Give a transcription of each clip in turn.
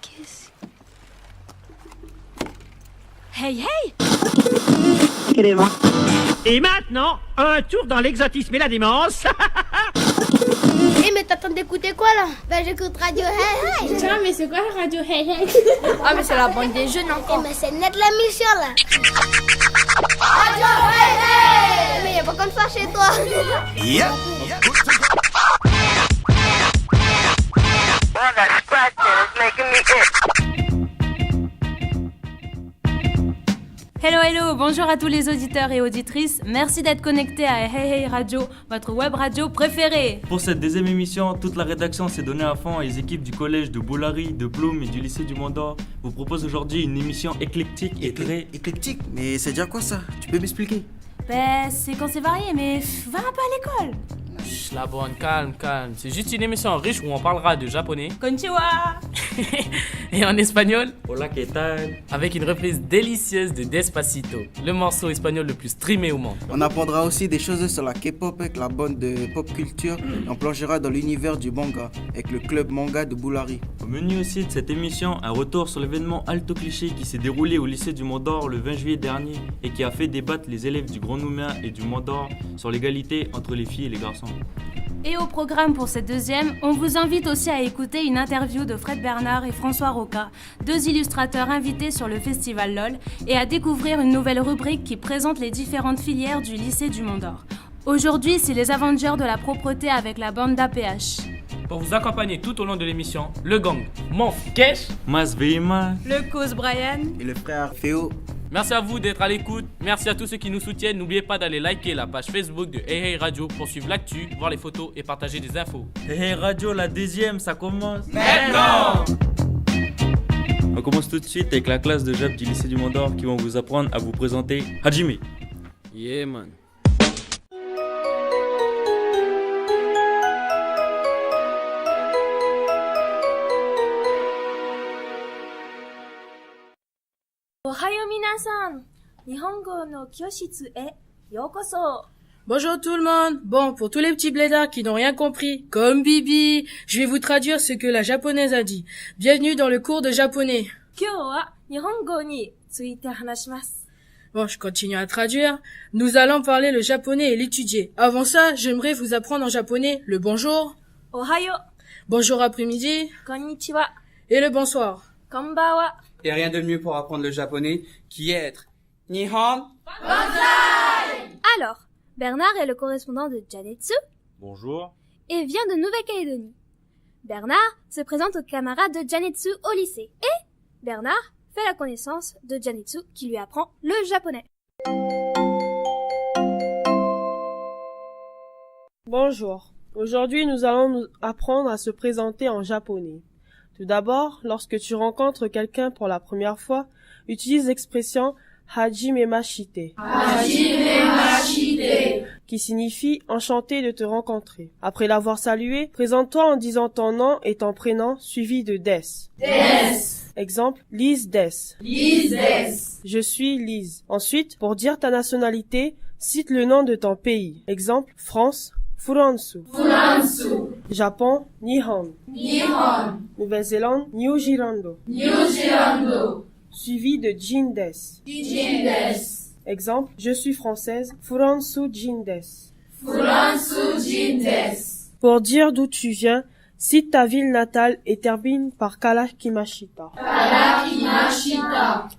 Qu'est-ce... Hey, hey! Et maintenant, un tour dans l'exotisme et la démence. Eh mais t'attends d'écouter quoi là? Ben j'écoute Radio Hey Hey. Tiens, mais c'est quoi la radio Hey Hey? Ah mais c'est la bande des jeunes encore. Eh mais c'est net la mission là. Radio Hey Hey. Mais y'a pas comme ça chez toi. Yeah. Hello, hello, bonjour à tous les auditeurs et auditrices. Merci d'être connectés à Hey Hey Radio, votre web radio préférée. Pour cette deuxième émission, toute la rédaction s'est donnée à fond et les équipes du collège de Boulary, de Bloom et du lycée du Mont-d'Or vous proposent aujourd'hui une émission éclectique et très... Éclectique? Mais c'est déjà quoi ça? Tu peux m'expliquer? Ben, c'est quand c'est varié, mais va un peu à l'école. Chut, la bonne, calme. C'est juste une émission riche où on parlera de japonais. Konnichiwa. Et en espagnol, Hola, ¿qué tal? avec une reprise délicieuse de Despacito, le morceau espagnol le plus streamé au monde. On apprendra aussi des choses sur la K-pop avec la bande de pop culture. On plongera dans l'univers du manga avec le club manga de Boulary. Au menu aussi de cette émission, un retour sur l'événement Alto Cliché qui s'est déroulé au lycée du Mont-d'Or le 20 juillet dernier et qui a fait débattre les élèves du Grand Nouméa et du Mont-d'Or sur l'égalité entre les filles et les garçons. Et au programme pour cette deuxième, on vous invite aussi à écouter une interview de Fred Bernard et François Roca, deux illustrateurs invités sur le festival LOL, et à découvrir une nouvelle rubrique qui présente les différentes filières du lycée du Mont-d'Or. Aujourd'hui, c'est les Avengers de la propreté avec la bande d'APH. Pour vous accompagner tout au long de l'émission, le gang Monf Kesh. Mas Veima. Le cause Brian. Et le frère Féo. Merci à vous d'être à l'écoute. Merci à tous ceux qui nous soutiennent. N'oubliez pas d'aller liker la page Facebook de Hey Hey Radio pour suivre l'actu, voir les photos et partager des infos. Hey Hey Radio, la deuxième, ça commence Maintenant! On commence tout de suite avec la classe de Jap du lycée du Mont-d'Or qui vont vous apprendre à vous présenter Hajime. Yeah man. Ohayo minasan. Nihongo no kyoshitsu e yokoso. Bonjour tout le monde. Bon, pour tous les petits blédards qui n'ont rien compris, comme Bibi, je vais vous traduire ce que la japonaise a dit. Bienvenue dans le cours de japonais. Kyou wa nihongo ni tsuite hanashimasu. Bon, je continue à traduire. Nous allons parler le japonais et l'étudier. Avant ça, j'aimerais vous apprendre en japonais le bonjour, Ohayo, bonjour après-midi konnichiwa, et le bonsoir. konbawa. Et rien de mieux pour apprendre le japonais qui est être Nihon. Alors, Bernard est le correspondant de Janetsu Bonjour. et vient de Nouvelle-Calédonie. Bernard se présente aux camarades de Janetsu au lycée et Bernard fait la connaissance de Janetsu qui lui apprend le japonais. Bonjour. Aujourd'hui, nous allons nous apprendre à se présenter en japonais. Tout d'abord, lorsque tu rencontres quelqu'un pour la première fois, utilise l'expression hajimemashite. Qui signifie enchanté de te rencontrer. Après l'avoir salué, présente-toi en disant ton nom et ton prénom suivi de des. Exemple, Lise des. Je suis Lise. Ensuite, pour dire ta nationalité, cite le nom de ton pays. Exemple, France, Furansu. Japon, Nihon. Nouvelle-Zélande, New Zealand. Suivi de Jin des. Exemple, je suis française, Furansu Jin des. Pour dire d'où tu viens, cite ta ville natale et termine par Kalakimashita.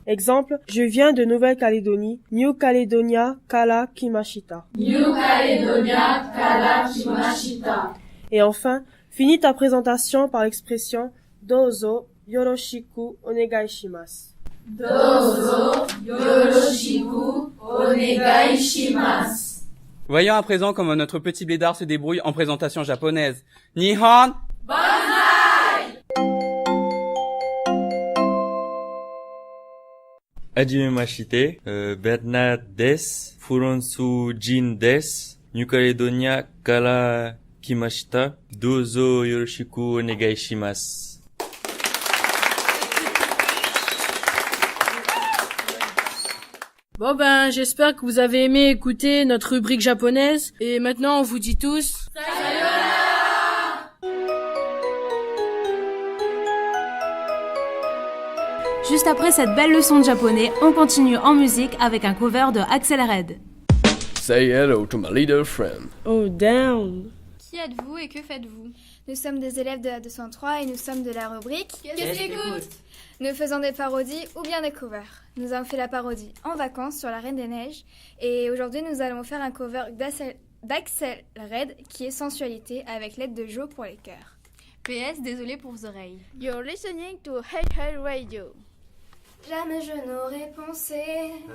Exemple, je viens de Nouvelle-Calédonie, New Caledonia, Kalakimashita. Et enfin, finis ta présentation par l'expression Dozo yoroshiku onegai shimasu. Voyons à présent comment notre petit blédard se débrouille en présentation japonaise. Nihon. Hajime Mashite, Bernard des, Furonsu Jin des, New Caledonia Kala Kimashita, Dozo Yoroshiku Onegai Shimasu. Bon ben, j'espère que vous avez aimé écouter notre rubrique japonaise. Et maintenant, on vous dit tous... Juste après cette belle leçon de japonais, on continue en musique avec un cover de Axel Red. Say hello to my little friend. Oh, damn. Qui êtes-vous et que faites-vous? Nous sommes des élèves de la 203 et nous sommes de la rubrique Qu'est-ce qu'écoute? Nous faisons des parodies ou bien des covers. Nous avons fait la parodie En vacances sur la Reine des Neiges et aujourd'hui nous allons faire un cover d'Axel Red qui est Sensualité avec l'aide de Jo pour les chœurs. PS, désolé pour vos oreilles. You're listening to Hey Hey Radio. Jamais je n'aurais pensé,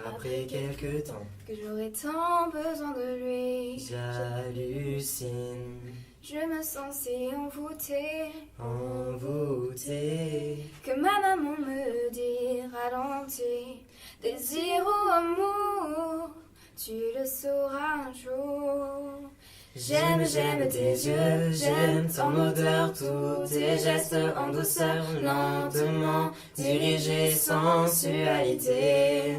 après quelques temps, que j'aurais tant besoin de lui. J'hallucine, Je me sens si envoûtée, envoûté, que ma maman me dit ralentis. Désir ou amour, tu le sauras un jour. J'aime tes yeux, j'aime ton odeur, tous tes gestes en douceur, lentement, dirigés, sensualité.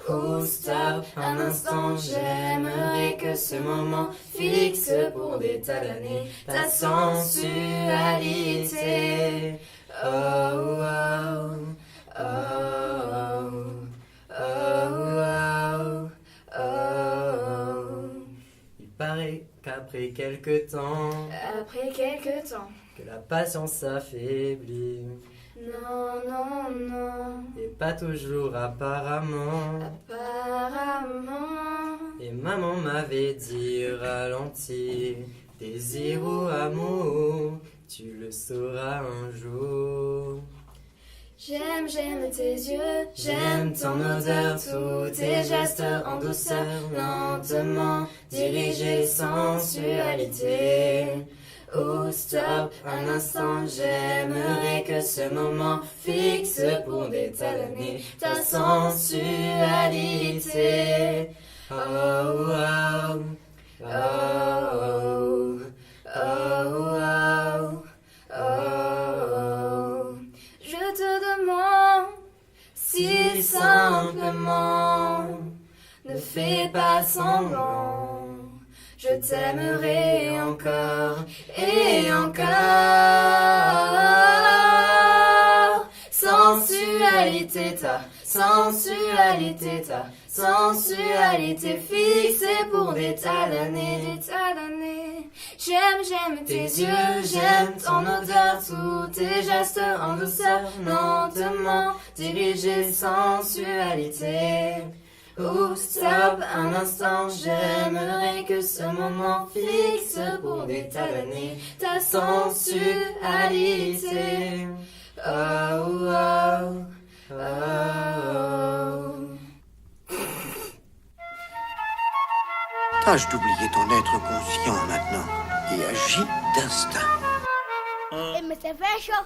Oh stop, un instant, j'aimerais que ce moment fixe pour des tas d'années ta sensualité. Oh, oh, oh, oh, oh, oh, oh. Il paraît qu'après quelque temps, que la patience s'affaiblit. Non, non, non, Et pas toujours apparemment. Et maman m'avait dit ralentis. Désir ou amour, tu le sauras un jour. J'aime tes yeux, J'aime ton odeur, tous tes gestes en douceur, lentement, dirigés, sensualité. Oh stop, un instant, j'aimerais que ce moment fixe pour des tas d'années ta sensualité. Oh, oh, oh, oh, oh, oh, oh. je te demande si simplement, Ne fais pas semblant. Je t'aimerai encore et encore. Sensualité, ta sensualité fixée pour des tas d'années. J'aime tes yeux, j'aime ton odeur, tous tes gestes en douceur, lentement, dirigés, sensualité. Oh stop, un instant, j'aimerais que ce moment fixe pour des tas d'années ta sensualité. Oh, oh, oh, oh. Tâche d'oublier ton être conscient maintenant et agis d'instinct. mais ça fait un choc.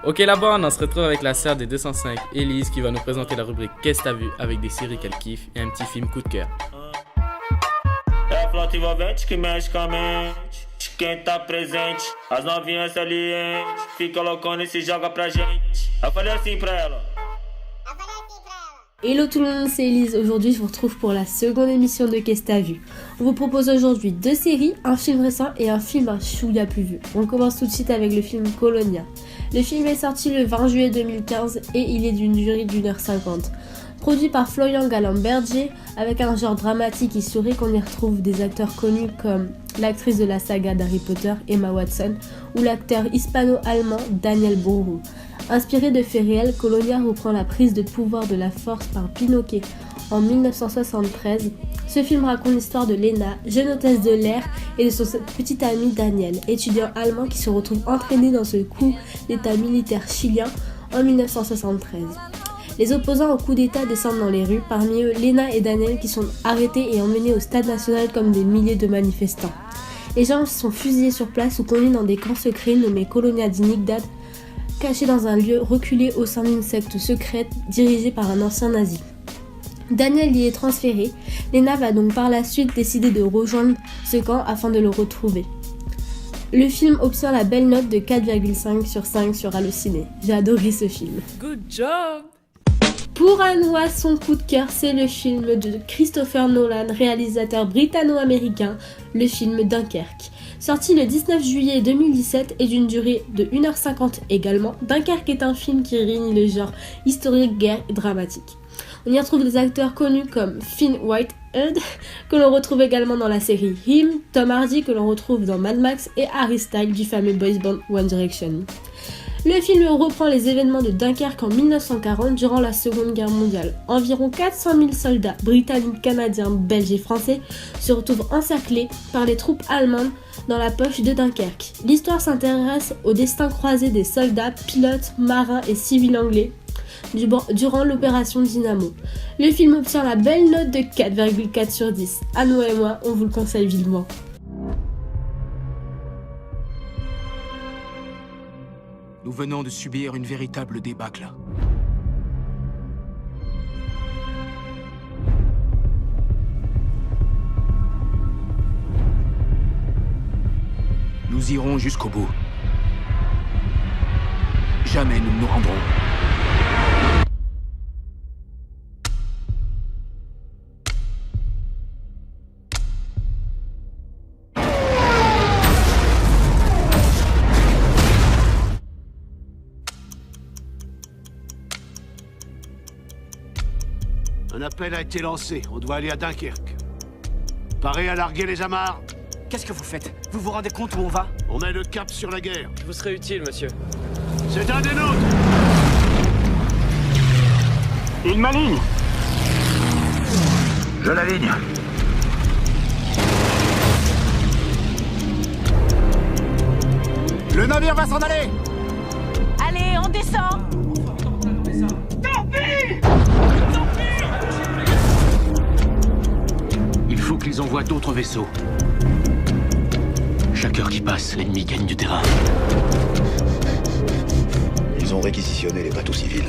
Ok là-bas, on se retrouve avec la sœur des 205, Élise, qui va nous présenter la rubrique Qu'est-ce que t'as vu avec des séries qu'elle kiffe et un petit film coup de cœur. É a flauta envolvente que mexe com a mente. Quem tá presente, as novinhas salientes. Fica loucona e se joga pra gente. Eu falei assim pra ela. Hello tout le monde, c'est Elise. Aujourd'hui, je vous retrouve pour la seconde émission de Qu'est-ce que t'as vu. On vous propose aujourd'hui 2 séries, un film récent et un film un chouïa plus vu. On commence tout de suite avec le film Colonia. Le film est sorti le 20 juillet 2015 et il est d'une durée d'1h50. Produit par Florian Galland-Berger, avec un genre dramatique historique, on y retrouve des acteurs connus comme l'actrice de la saga d'Harry Potter, Emma Watson, ou l'acteur hispano-allemand Daniel Bourou. Inspiré de faits réels, Colonia reprend la prise de pouvoir de la force par Pinochet en 1973. Ce film raconte l'histoire de Lena, jeune hôtesse de l'air, et de son petit ami Daniel, étudiant allemand qui se retrouve entraîné dans ce coup d'état militaire chilien en 1973. Les opposants au coup d'état descendent dans les rues, parmi eux Lena et Daniel qui sont arrêtés et emmenés au stade national comme des milliers de manifestants. Les gens sont fusillés sur place ou conduits dans des camps secrets nommés Colonia Dignidad, cachés dans un lieu reculé au sein d'une secte secrète dirigée par un ancien nazi. Daniel y est transféré, Lena va donc par la suite décider de rejoindre ce camp afin de le retrouver. Le film obtient la belle note de 4,5 sur 5 sur Allociné. J'ai adoré ce film. Good job! Pour Anoua, son coup de cœur, c'est le film de Christopher Nolan, réalisateur britanno-américain, le film Dunkerque. Sorti le 19 juillet 2017 et d'une durée de 1h50 également, Dunkerque est un film qui réunit le genre historique, guerre et dramatique. On y retrouve des acteurs connus comme Finn Whitehead, que l'on retrouve également dans la série Him, Tom Hardy, que l'on retrouve dans Mad Max, et Harry Styles du fameux boys band One Direction. Le film reprend les événements de Dunkerque en 1940 durant la Seconde Guerre mondiale. Environ 400 000 soldats britanniques, canadiens, belges et français se retrouvent encerclés par les troupes allemandes dans la poche de Dunkerque. L'histoire s'intéresse au destin croisé des soldats, pilotes, marins et civils anglais durant l'opération Dynamo. Le film obtient la belle note de 4,4 sur 10. Anno et moi, on vous le conseille vivement. Nous venons de subir une véritable débâcle. Nous irons jusqu'au bout. Jamais nous ne nous rendrons. Un appel a été lancé. On doit aller à Dunkerque. Paré à larguer les amarres. Qu'est-ce que vous faites? Vous vous rendez compte où on va? On met le cap sur la guerre. Je vous serai utile, monsieur. C'est un des nôtres. Il m'aligne. Je l'aligne. Le navire va s'en aller. Allez, on descend. Tant pis. Il faut qu'ils envoient d'autres vaisseaux. Chaque heure qui passe, l'ennemi gagne du terrain. Ils ont réquisitionné les bateaux civils.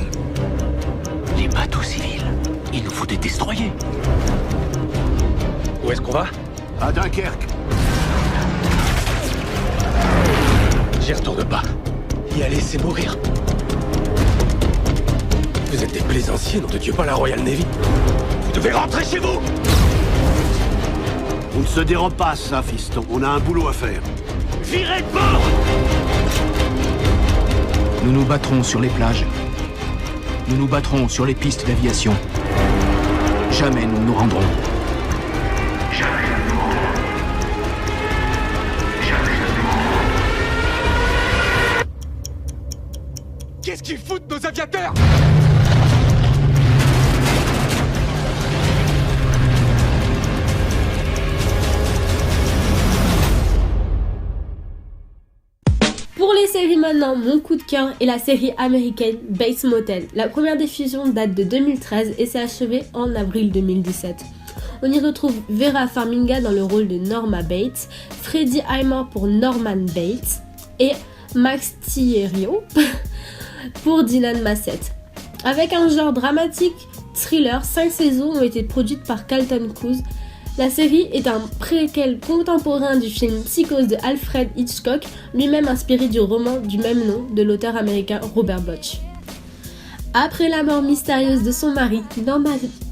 Les bateaux civils? Il nous faut des destroyers. Où est-ce qu'on va? À Dunkerque. J'y retourne pas. Y aller, c'est mourir. Vous êtes des plaisanciers, nom de Dieu, pas la Royal Navy. Vous devez rentrer chez vous. On ne se dérobe pas à ça, fiston. On a un boulot à faire. Virez de bord! Nous nous battrons sur les plages. Nous nous battrons sur les pistes d'aviation. Jamais nous ne nous rendrons. Jamais nous nous rendrons. Jamais nous nous rendrons. Qu'est-ce qu'ils foutent, nos aviateurs? Pour les séries maintenant, mon coup de cœur est la série américaine Bates Motel. La première diffusion date de 2013 et s'est achevée en avril 2017. On y retrouve Vera Farmiga dans le rôle de Norma Bates, Freddie Highmore pour Norman Bates et Max Thierio pour Dylan Massett. Avec un genre dramatique, thriller, 5 saisons ont été produites par Carlton Cuse. La série est un préquel contemporain du film Psychose de Alfred Hitchcock, lui-même inspiré du roman du même nom de l'auteur américain Robert Bloch. Après la mort mystérieuse de son mari,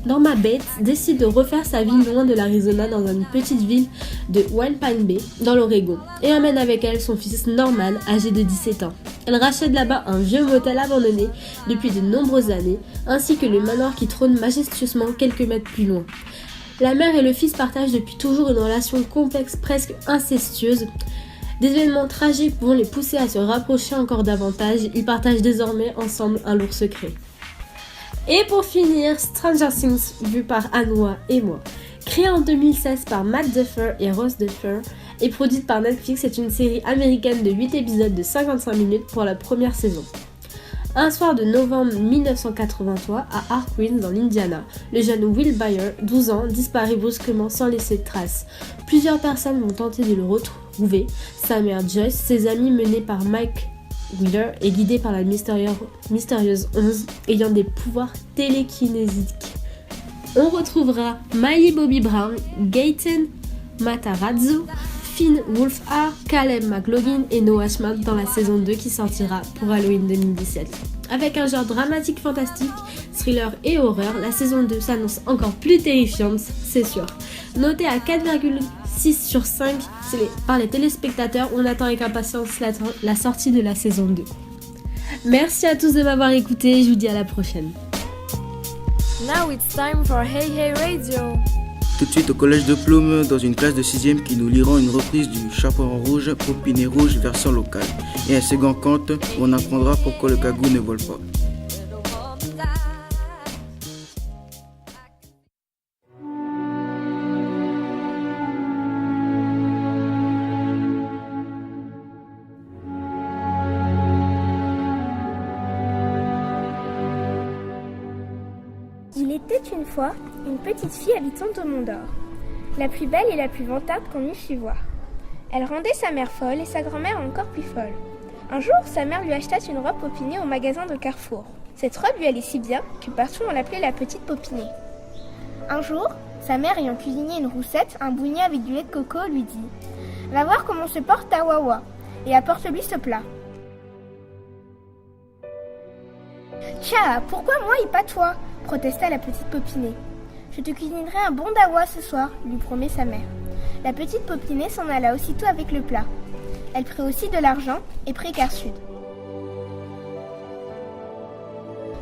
Norma Bates décide de refaire sa vie loin de l'Arizona dans une petite ville de One Pine Bay, dans l'Oregon, et emmène avec elle son fils Norman, âgé de 17 ans. Elle rachète là-bas un vieux motel abandonné depuis de nombreuses années, ainsi que le manoir qui trône majestueusement quelques mètres plus loin. La mère et le fils partagent depuis toujours une relation complexe, presque incestueuse. Des événements tragiques vont les pousser à se rapprocher encore davantage. Ils partagent désormais ensemble un lourd secret. Et pour finir, Stranger Things, vu par Anoa et moi. Créée en 2016 par Matt Duffer et Ross Duffer et produite par Netflix, c'est une série américaine de 8 épisodes de 55 minutes pour la première saison. Un soir de novembre 1983, à Harquins dans l'Indiana, le jeune Will Byers, 12 ans, disparaît brusquement sans laisser de traces. Plusieurs personnes vont tenter de le retrouver, sa mère Joyce, ses amis menés par Mike Wheeler et guidés par la mystérieuse 11 ayant des pouvoirs télékinésiques. On retrouvera Millie Bobby Brown, Gaten Matarazzo, Finn Wolfhard, Caleb McLaughlin et Noah Schnapp dans la saison 2 qui sortira pour Halloween 2017. Avec un genre dramatique fantastique, thriller et horreur, la saison 2 s'annonce encore plus terrifiante, c'est sûr. Notée à 4,6 6 sur 5 par les téléspectateurs. On attend avec impatience la sortie de la saison 2. Merci à tous de m'avoir écouté, je vous dis à la prochaine. Now it's time for Hey Hey Radio. Tout de suite au collège de Ploum, dans une classe de 6e qui nous liront une reprise du Chaperon rouge, Popinet rouge version locale. Et un second conte où on apprendra pourquoi le cagou ne vole pas. Il était une fois une petite fille habitante au Mont d'Or, la plus belle et la plus vantarde qu'on eût su voir. Elle rendait sa mère folle et sa grand-mère encore plus folle. Un jour, sa mère lui acheta une robe Popinée au magasin de Carrefour. Cette robe lui allait si bien que partout on l'appelait la petite Popinée. Un jour, sa mère ayant cuisiné une roussette, un bougnet avec du lait de coco, lui dit « Va voir comment se porte ta Wawa et apporte-lui ce plat. » « Tcha, pourquoi moi et pas toi ?» protesta la petite Popinée. « Je te cuisinerai un bon dawa ce soir, » lui promet sa mère. La petite Popinée s'en alla aussitôt avec le plat. Elle prit aussi de l'argent et prit Gare Sud.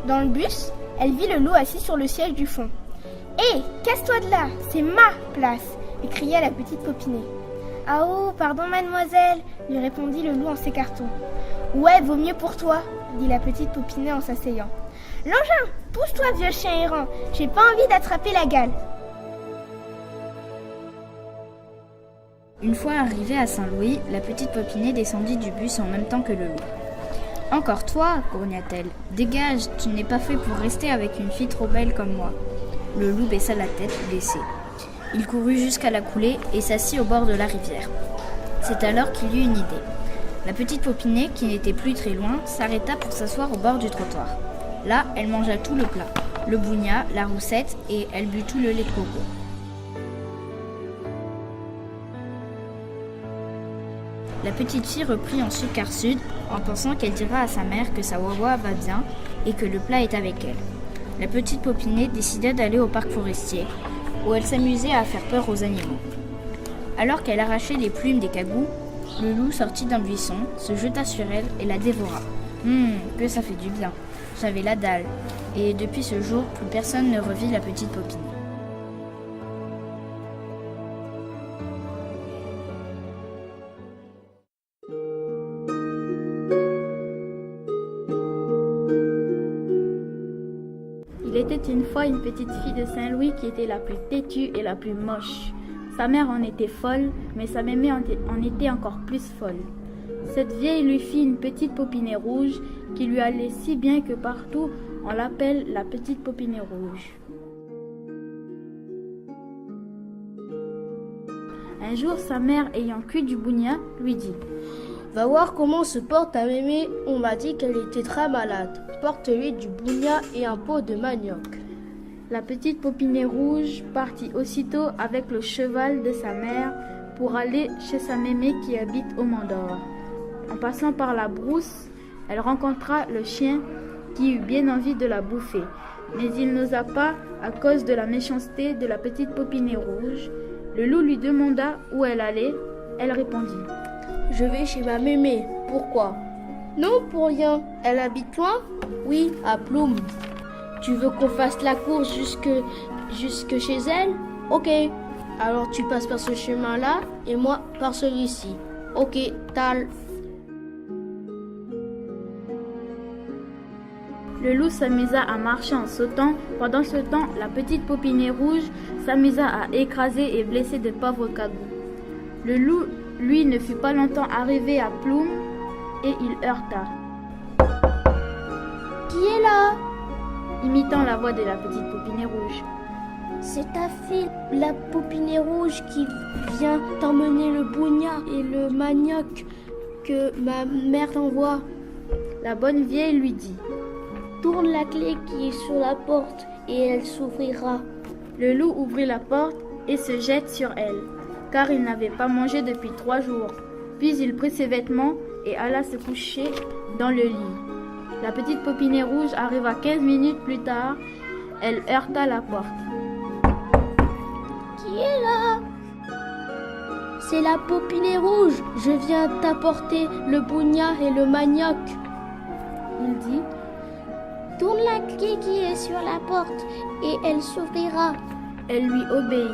Dans le bus, elle vit le loup assis sur le siège du fond. « Hé, casse-toi de là, c'est ma place !» lui cria la petite Popinée. « Ah oh, pardon mademoiselle !» lui répondit le loup en s'écartant. « Ouais, vaut mieux pour toi !» dit la petite Popinée en s'asseyant. « L'engin, pousse-toi vieux chien errant, j'ai pas envie d'attraper la gale !» Une fois arrivée à Saint-Louis, la petite Popinée descendit du bus en même temps que le loup. « Encore toi, grogna-t-elle. Dégage, tu n'es pas fait pour rester avec une fille trop belle comme moi. » Le loup baissa la tête, blessé. Il courut jusqu'à la coulée et s'assit au bord de la rivière. C'est alors qu'il eut une idée. La petite Popinée, qui n'était plus très loin, s'arrêta pour s'asseoir au bord du trottoir. Là, elle mangea tout le plat, le bougna, la roussette, et elle but tout le lait de coco. La petite fille reprit ensuite Gare Sud en pensant qu'elle dira à sa mère que sa Wawa va bien et que le plat est avec elle. La petite Popinée décida d'aller au parc forestier où elle s'amusait à faire peur aux animaux. Alors qu'elle arrachait les plumes des cagous, le loup sortit d'un buisson, se jeta sur elle et la dévora. Que ça fait du bien. J'avais la dalle. Et depuis ce jour, plus personne ne revit la petite Popinée. Il était une fois une petite fille de Saint-Louis qui était la plus têtue et la plus moche. Sa mère en était folle, mais sa mémé en était encore plus folle. Cette vieille lui fit une petite Popinée rouge qui lui allait si bien que partout on l'appelle la petite Popinée rouge. Un jour, sa mère, ayant cuit du bougna, lui dit « Va voir comment se porte ta mémé, on m'a dit qu'elle était très malade. Porte-lui du bougna et un pot de manioc. » La petite Popinée rouge partit aussitôt avec le cheval de sa mère pour aller chez sa mémé qui habite au Mont d'Or. En passant par la brousse, elle rencontra le chien qui eut bien envie de la bouffer, mais il n'osa pas à cause de la méchanceté de la petite Popinée rouge. Le loup lui demanda où elle allait. Elle répondit « Je vais chez ma mémé. Pourquoi ?»« Non, pour rien. Elle habite loin ?»« Oui, à Ploum. »« Tu veux qu'on fasse la course jusque chez elle ? Ok. Alors tu passes par ce chemin-là et moi par celui-ci. Ok, tal. » Le loup s'amusa à marcher en sautant. Pendant ce temps, la petite Popinée rouge s'amusa à écraser et blesser de pauvres cagous. Le loup, lui, ne fut pas longtemps arrivé à Ploum et il heurta. « Qui est là ?» imitant la voix de la petite Popinée rouge. « C'est ta fille, la Popinée rouge, qui vient t'emmener le bougna et le manioc que ma mère t'envoie. » La bonne vieille lui dit « Tourne la clé qui est sur la porte et elle s'ouvrira. » Le loup ouvrit la porte et se jette sur elle, car il n'avait pas mangé depuis 3 jours. Puis il prit ses vêtements et alla se coucher dans le lit. La petite Popinée rouge arriva 15 minutes plus tard. Elle heurta la porte. « Qui est là ?» c'est la popinée rouge. Je viens t'apporter le bougna et le manioc. Il dit, tourne la clé qui est sur la porte et elle s'ouvrira. Elle lui obéit.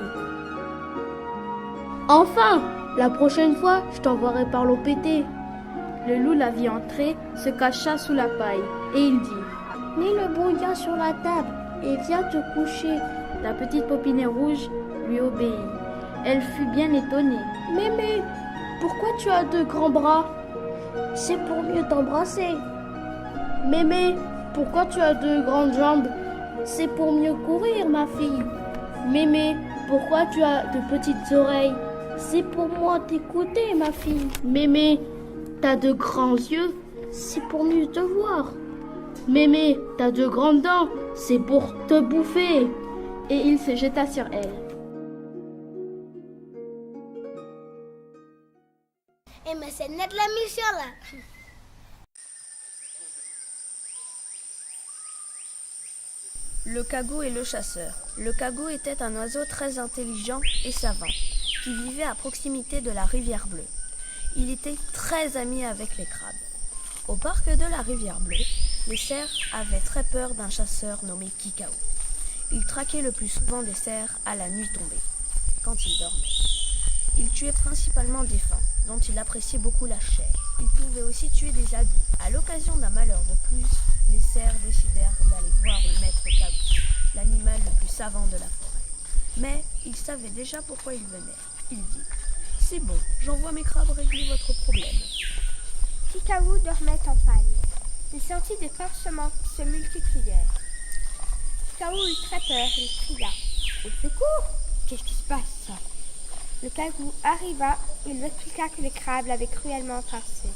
Enfin, la prochaine fois, je t'envoierai par l'eau pétée. Le loup la vit entrer, se cacha sous la paille et il dit, mets le bougna sur la table et viens te coucher. La petite popinée rouge lui obéit. Elle fut bien étonnée. Mémé, pourquoi tu as 2 grands bras? C'est pour mieux t'embrasser. Mémé, pourquoi tu as 2 grandes jambes? C'est pour mieux courir, ma fille. Mémé, pourquoi tu as de petites oreilles? C'est pour moi t'écouter, ma fille. Mémé, t'as de grands yeux? C'est pour mieux te voir. Mémé, t'as de grandes dents? C'est pour te bouffer. Et il se jeta sur elle. Et mais c'est net la mission là. Le cagou et le chasseur. Le cagou était un oiseau très intelligent et savant, qui vivait à proximité de la rivière Bleue. Il était très ami avec les crabes. Au parc de la rivière Bleue, les cerfs avaient très peur d'un chasseur nommé Kikaou. Il traquait le plus souvent des cerfs à la nuit tombée, quand ils dormaient. Il tuait principalement des faons, dont il appréciait beaucoup la chair. Il pouvait aussi tuer des adultes. À l'occasion d'un malheur de plus, les cerfs décidèrent d'aller voir le maître Cagou, l'animal le plus savant de la forêt. Mais il savait déjà pourquoi il venait. Il dit, « C'est bon, j'envoie mes crabes régler votre problème. » Kikaou dormait en paille. Il sentit des pansements qui se multiplièrent. Kikaou eut très peur, il cria, « Au secours! Qu'est-ce qui se passe ?» Le cagou arriva, il lui expliqua que les crabes l'avaient cruellement farcé.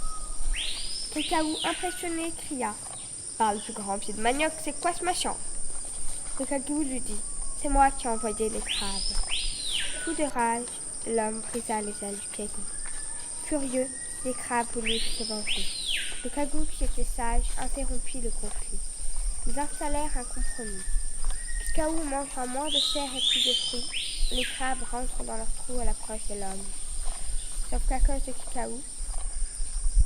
Kikaou, impressionné, cria, « Par le plus grand pied de manioc, c'est quoi ce machin ?» Le cagou lui dit, « C'est moi qui ai envoyé les crabes. » Fou de rage, l'homme brisa les ailes du cagou. Furieux, les crabes voulurent se venger. Le cagou, qui était sage, interrompit le conflit. Ils installèrent un compromis. Kikaou mangera moins de chair et plus de fruits. Les crabes rentrent dans leur trou à l'approche de l'homme. Sauf qu'à cause de Kikaou,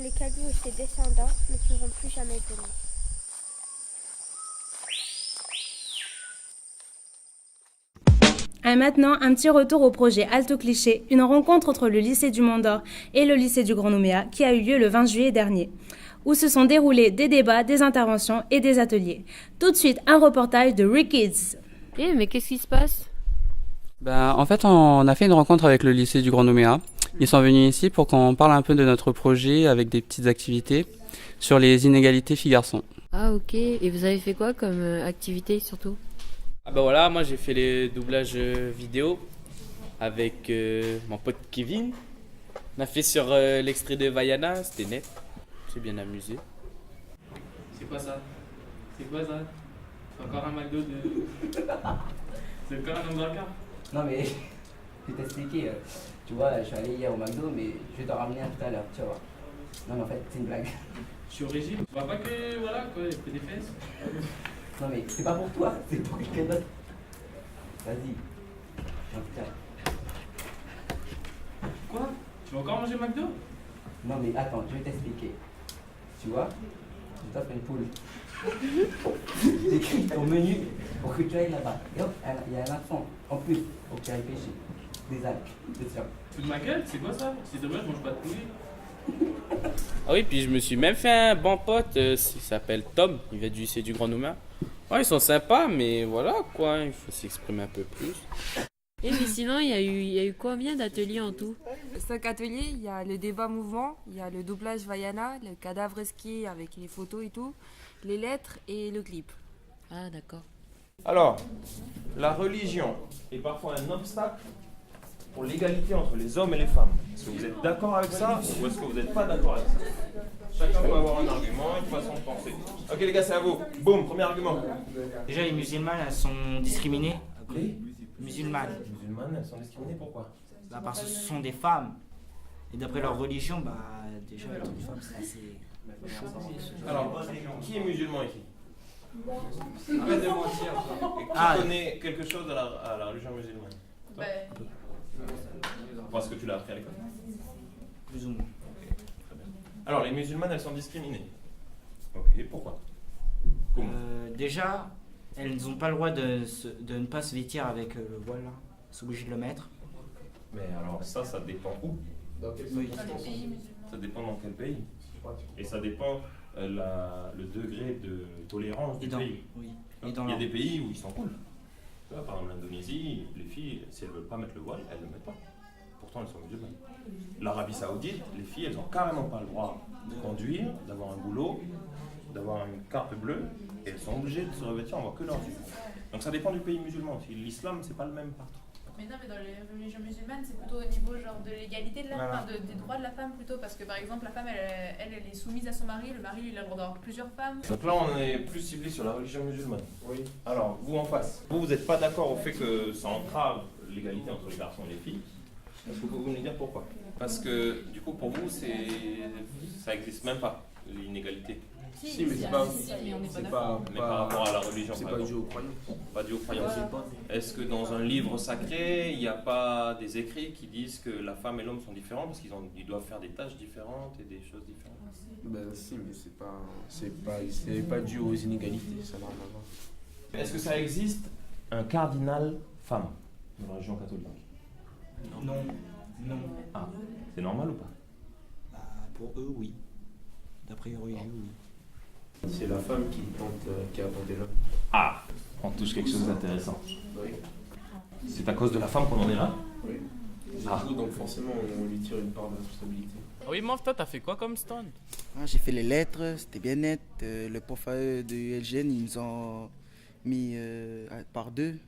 les cagous et ses descendants ne pourront plus jamais voler. Et maintenant, un petit retour au projet Alto Cliché, une rencontre entre le lycée du Mont d'Or et le lycée du Grand Nouméa qui a eu lieu le 20 juillet dernier, où se sont déroulés des débats, des interventions et des ateliers. Tout de suite, un reportage de Rikids. Mais qu'est-ce qui se passe? En fait, on a fait une rencontre avec le lycée du Grand Nouméa. Ils sont venus ici pour qu'on parle un peu de notre projet avec des petites activités sur les inégalités filles-garçons. Ah ok, et vous avez fait quoi comme activité surtout? Voilà, moi j'ai fait les doublages vidéo avec mon pote Kevin. On a fait sur l'extrait de Vaiana, c'était net. C'est bien amusé. C'est quoi ça? C'est quoi ça? C'est encore un McDo de... C'est encore un hamburger? Non mais, je vais t'expliquer. Tu vois, je suis allé hier au McDo, mais je vais t'en ramener un tout à l'heure, tu vas voir. Non mais en fait, c'est une blague. Je suis au régime. Tu vois pas que, voilà, quoi, il fait des fesses. Non mais, c'est pas pour toi, c'est pour quelqu'un d'autre. Vas-y. Tiens. Quoi? Tu vas encore manger McDo? Non mais attends, je vais t'expliquer. Tu vois, je t'offre une poule. J'écris ton menu pour que tu ailles là-bas. Et hop, il y a un enfant en plus pour que tu ailles pêcher. Des algues, c'est sûr. Tu de ma gueule? C'est quoi ça? C'est dommage, je mange pas de poulet. Ah oui, puis je me suis même fait un bon pote, il s'appelle Tom, il vient du lycée du Grand Nouméa. Ouais, ils sont sympas, mais voilà quoi, il faut s'exprimer un peu plus. Mais sinon, il y a eu combien d'ateliers en tout? 5 ateliers, il y a le débat mouvement, il y a le doublage Vaiana, le cadavre ski avec les photos et tout, les lettres et le clip. Ah d'accord. Alors, la religion est parfois un obstacle pour l'égalité entre les hommes et les femmes. Est-ce que vous êtes d'accord avec ça ou est-ce que vous n'êtes pas d'accord avec ça? Chacun peut avoir un argument, une façon de penser. Ok les gars, c'est à vous. Boum, premier argument. Déjà, les musulmanes, elles sont discriminées. Les musulmanes, elles sont discriminées, pourquoi? Parce que ce sont des femmes. Et d'après leur religion, déjà, être une femme, c'est assez chaud. Alors, qui est musulman ici? Arrête de mentir. Et qui connaît quelque chose à la religion musulmane? Parce que tu l'as appris à l'école? Plus ou moins. Ok, très bien. Alors, les musulmanes, elles sont discriminées. Ok, pourquoi? Déjà, elles n'ont pas le droit de ne pas se vêtir avec le voile, là. Elles sont obligées de le mettre. Mais alors ça dépend où? Dans quel pays? Ça dépend dans quel pays. Et ça dépend le degré de tolérance du pays. Oui. Il y a des pays où ils sont cool. Tu vois, par exemple l'Indonésie, les filles, si elles ne veulent pas mettre le voile, elles ne le mettent pas. Pourtant elles sont musulmanes. L'Arabie Saoudite, les filles, elles n'ont carrément pas le droit de conduire, d'avoir un boulot, d'avoir une carte bleue, et elles sont obligées de se revêtir, on voit que leurs yeux. Donc ça dépend du pays musulman. L'islam, c'est pas le même partout. Mais non, mais dans les religions musulmanes, c'est plutôt au niveau genre de l'égalité de la femme, des droits de la femme plutôt, parce que par exemple, la femme, elle est soumise à son mari, le mari, il a le droit d'avoir plusieurs femmes. Donc là, on est plus ciblé sur la religion musulmane. Oui. Alors, vous en face, vous n'êtes pas d'accord au fait que ça entrave l'égalité entre les garçons et les filles. Est-ce que vous pouvez me dire pourquoi? Parce que, du coup, pour vous, ça n'existe même pas, l'inégalité. Si, mais c'est pas, mais on n'est pas d'accord. Mais par rapport à la religion, c'est pas dû aux croyances. Pas dû aux croyances. Est-ce que dans un livre sacré, il n'y a pas des écrits qui disent que la femme et l'homme sont différents parce qu'ils doivent faire des tâches différentes et des choses différentes? Ben si, mais c'est pas dû aux inégalités, ça n'a rien à voir. Est-ce que ça existe un cardinal femme dans la religion catholique? Non. Ah, c'est normal ou pas? Pour eux, oui. D'après les religieux, oui. C'est la femme qui a planté l'homme. Ah, on touche quelque chose d'intéressant. Oui. C'est à cause de la femme qu'on en est là? Oui. Donc forcément, on lui tire une part de responsabilité. Oui, Mof, toi, t'as fait quoi comme stand? J'ai fait les lettres, c'était bien net. Le prof de LGN, ils nous ont mis par deux.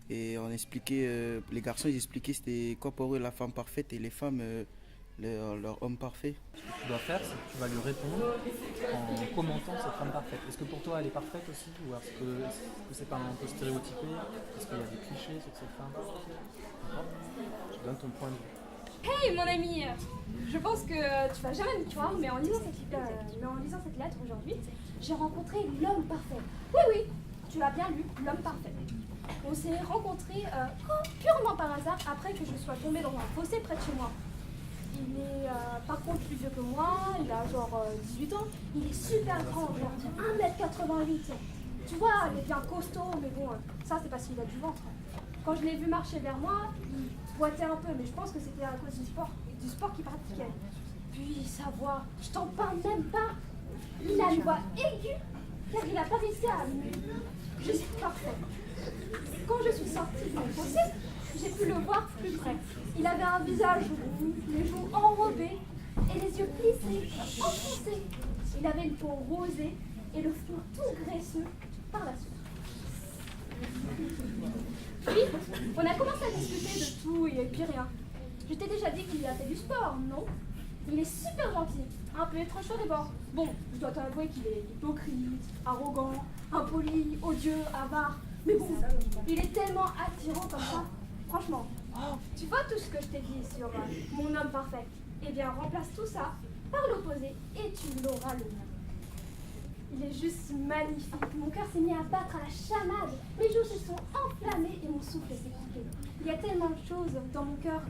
Et on expliquait, les garçons, ils expliquaient c'était quoi pour eux la femme parfaite et les femmes, leur homme parfait. Ce que tu dois faire, c'est que tu vas lui répondre en commentant cette femme parfaite. Est-ce que pour toi elle est parfaite aussi, ou est-ce que c'est pas un peu stéréotypé? Est-ce qu'il y a des clichés sur cette femme? Tu donnes ton point de vue. Hey mon ami, je pense que tu vas jamais me croire, mais en lisant cette lettre aujourd'hui, j'ai rencontré l'homme parfait. Oui, tu as bien lu, l'homme parfait. On s'est rencontrés purement par hasard après que je sois tombée dans un fossé près de chez moi. Il est par contre plus vieux que moi, il a genre 18 ans, il est super grand, genre 1m88. Tu vois, il est bien costaud, mais bon, ça c'est parce qu'il a du ventre. Quand je l'ai vu marcher vers moi, il boitait un peu, mais je pense que c'était à cause du sport qu'il pratiquait. Puis sa voix, je t'en parle même pas. Il a une voix aiguë, car il a pas réussi à juste parfait. Quand je suis sortie de mon fossé, j'ai pu le voir plus près. Il avait un visage roux, les joues enrobées et les yeux plissés, enfoncés. Il avait une peau rosée et le front tout graisseux par la suite. Puis, on a commencé à discuter de tout et puis rien. Je t'ai déjà dit qu'il a fait du sport, non? Il est super gentil, un peu étrange sur les bords. Bon, je dois t'avouer qu'il est hypocrite, arrogant, impoli, odieux, avare. Mais bon, il est tellement attirant comme ça. Franchement, tu vois tout ce que je t'ai dit sur mon homme parfait? Eh bien, remplace tout ça par l'opposé et tu l'auras le même. Il est juste magnifique. Mon cœur s'est mis à battre à la chamade. Mes joues se sont enflammées et mon souffle s'est coupé. Il y a tellement de choses dans mon cœur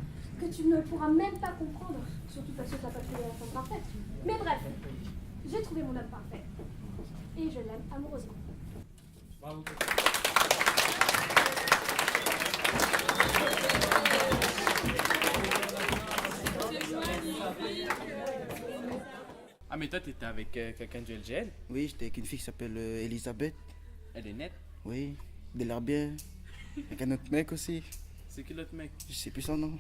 que tu ne pourras même pas comprendre. Surtout parce que tu n'as pas trouvé la femme parfaite. Mais bref, j'ai trouvé mon homme parfait. Et je l'aime amoureusement. Bravo. Ah mais toi t'étais avec quelqu'un du LGL? Oui, j'étais avec une fille qui s'appelle Elisabeth. Elle est nette? Oui, de l'air bien. Avec un autre mec aussi. C'est qui l'autre mec? Je sais plus son nom.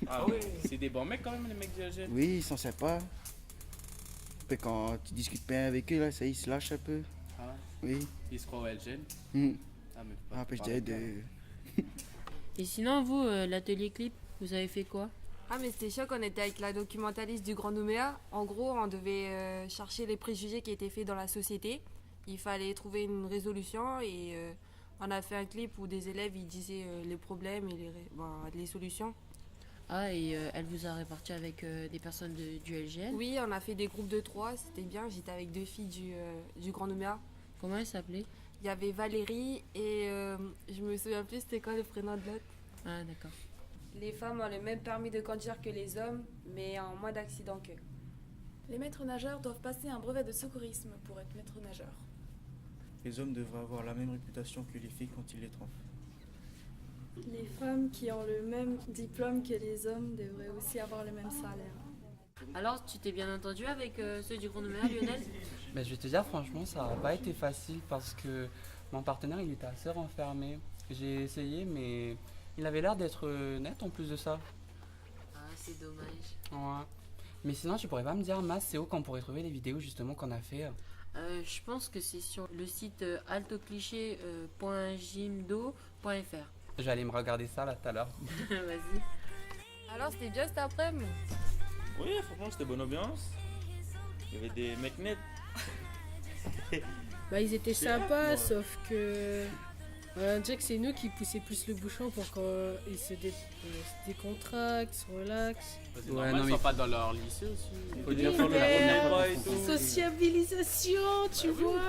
Ah oui, c'est des bons mecs quand même les mecs du LGL? Oui, ils sont sympas. Après quand tu discutes bien avec eux, là, ça ils se lâchent un peu. Ah oui. Ils se croient au LGL? Ah mais pas. Après je dirais de... Et sinon vous, l'atelier clip, vous avez fait quoi? Ah mais c'était choc, on était avec la documentaliste du Grand Nouméa. En gros, on devait chercher les préjugés qui étaient faits dans la société. Il fallait trouver une résolution et on a fait un clip où des élèves ils disaient les problèmes et les solutions. Ah et elle vous a réparti avec des personnes du LGN? Oui, on a fait des groupes de 3, c'était bien. J'étais avec 2 filles du Grand Nouméa. Comment elles s'appelaient? Il y avait Valérie et je me souviens plus c'était quoi le prénom de l'autre. Ah d'accord. Les femmes ont le même permis de conduire que les hommes, mais en moins d'accidents qu'eux. Les maîtres nageurs doivent passer un brevet de secourisme pour être maître nageur. Les hommes devraient avoir la même réputation que les filles quand ils les trompent. Les femmes qui ont le même diplôme que les hommes devraient aussi avoir le même salaire. Alors, tu t'es bien entendu avec ceux du Grand Nouméa, Lionel? Je vais te dire, franchement, ça n'a pas été facile parce que mon partenaire, il était assez renfermé. J'ai essayé, mais il avait l'air d'être net en plus de ça. Ah, c'est dommage. Ouais. Mais sinon, tu pourrais pas me dire, Mas, c'est où qu'on pourrait trouver les vidéos justement qu'on a fait? Je pense que c'est sur le site altocliché.gymdo.fr. Je vais aller me regarder ça là tout à l'heure. Vas-y. Alors, c'était bien cet après-midi? Oui, franchement, c'était bonne ambiance. Il y avait des mecs nets. Ils étaient sympas, sauf que on dirait que c'est nous qui poussons plus le bouchon pour qu'ils se décontractent, se relaxent. C'est normal, ils sont pas dans leur lycée aussi. Il faut dire sociabilisation, tu vois.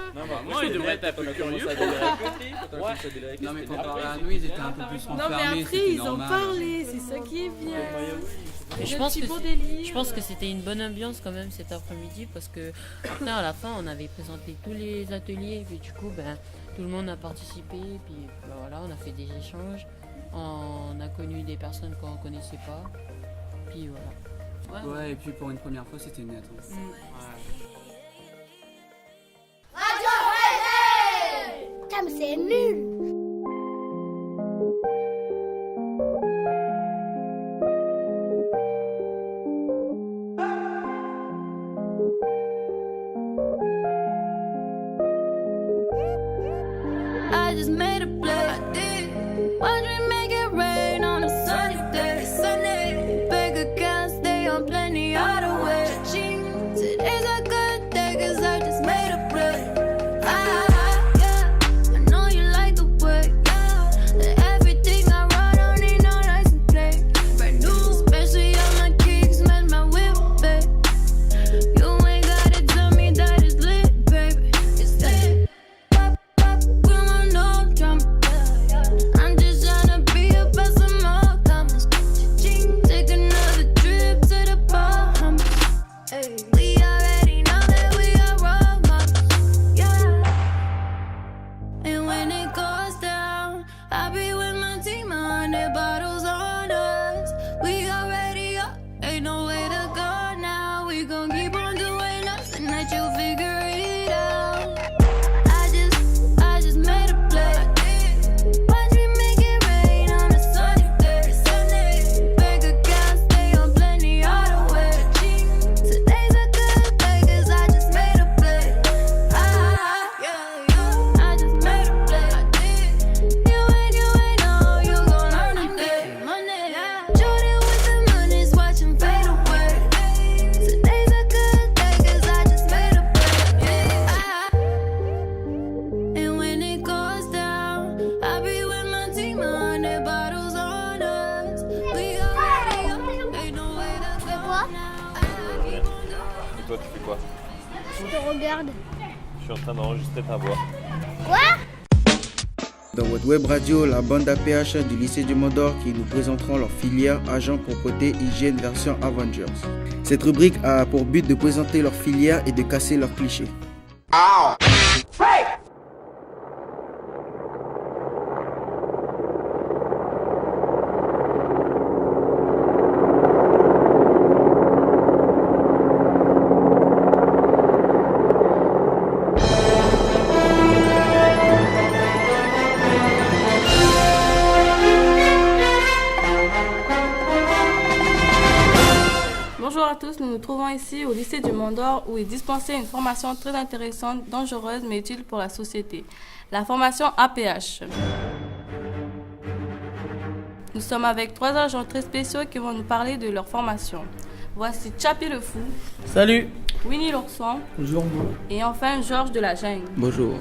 Moi, ils devraient être un peu curieux. Non, mais comparé à nous, ils étaient un peu plus renfermés. Non, mais après, ils ont parlé, c'est ça qui est bien. Je pense que c'était une bonne ambiance quand même cet après-midi parce que après à la fin on avait présenté tous les ateliers et puis du coup tout le monde a participé et puis voilà, on a fait des échanges, on a connu des personnes qu'on connaissait pas, puis voilà. Ouais, et puis pour une première fois c'était net. Radio Frédéric! Putain, mais c'est nul! I just made a play. Watch me make it rain on a sunny day. Sunday, bank account stay on plenty all the way. Today's a good day 'cause I just made a play. Yeah, I know you like the way. Everything I write on need no license plate. Brand new, especially on my kicks, man, my whip, babe. You ain't gotta tell me that it's lit, baby. It's lit. We want no drama. I'm just tryna be about some more comments. Take another trip to the Bahamas. We already know that we are role models. Yeah. And when it goes down, I'll be with my team, 100 bottles on us. We already up, ain't no way to go now. We gon' keep on doing us and let you figure it out. I just made a play. Watch me make it rain on a sunny day. Sunday, bank account stay on plenty all the way. Today's a good day 'cause I just made a play. I just made a play. You ain't know you gon' learn today. Money, Jordan with the money's watching fade away. Today's a good day 'cause I just made a play. And when it goes down, I'll be with my team, 100 bottles on us. We already up, ain't no way to go now. Et toi, tu fais quoi? Je te regarde. Je suis en train d'enregistrer ta voix. Quoi? Dans votre web radio, la bande APH du lycée du Mont-d'Or qui nous présenteront leur filière agent propreté hygiène version Avengers. Cette rubrique a pour but de présenter leur filière et de casser leurs clichés. Bonjour à tous, nous nous trouvons ici au lycée du Mont-d'Or où est dispensée une formation très intéressante, dangereuse mais utile pour la société. La formation APH. Nous sommes avec 3 agents très spéciaux qui vont nous parler de leur formation. Voici Chapi le Fou. Salut. Winnie l'Ourson. Bonjour. Et enfin Georges de la Jungle. Bonjour.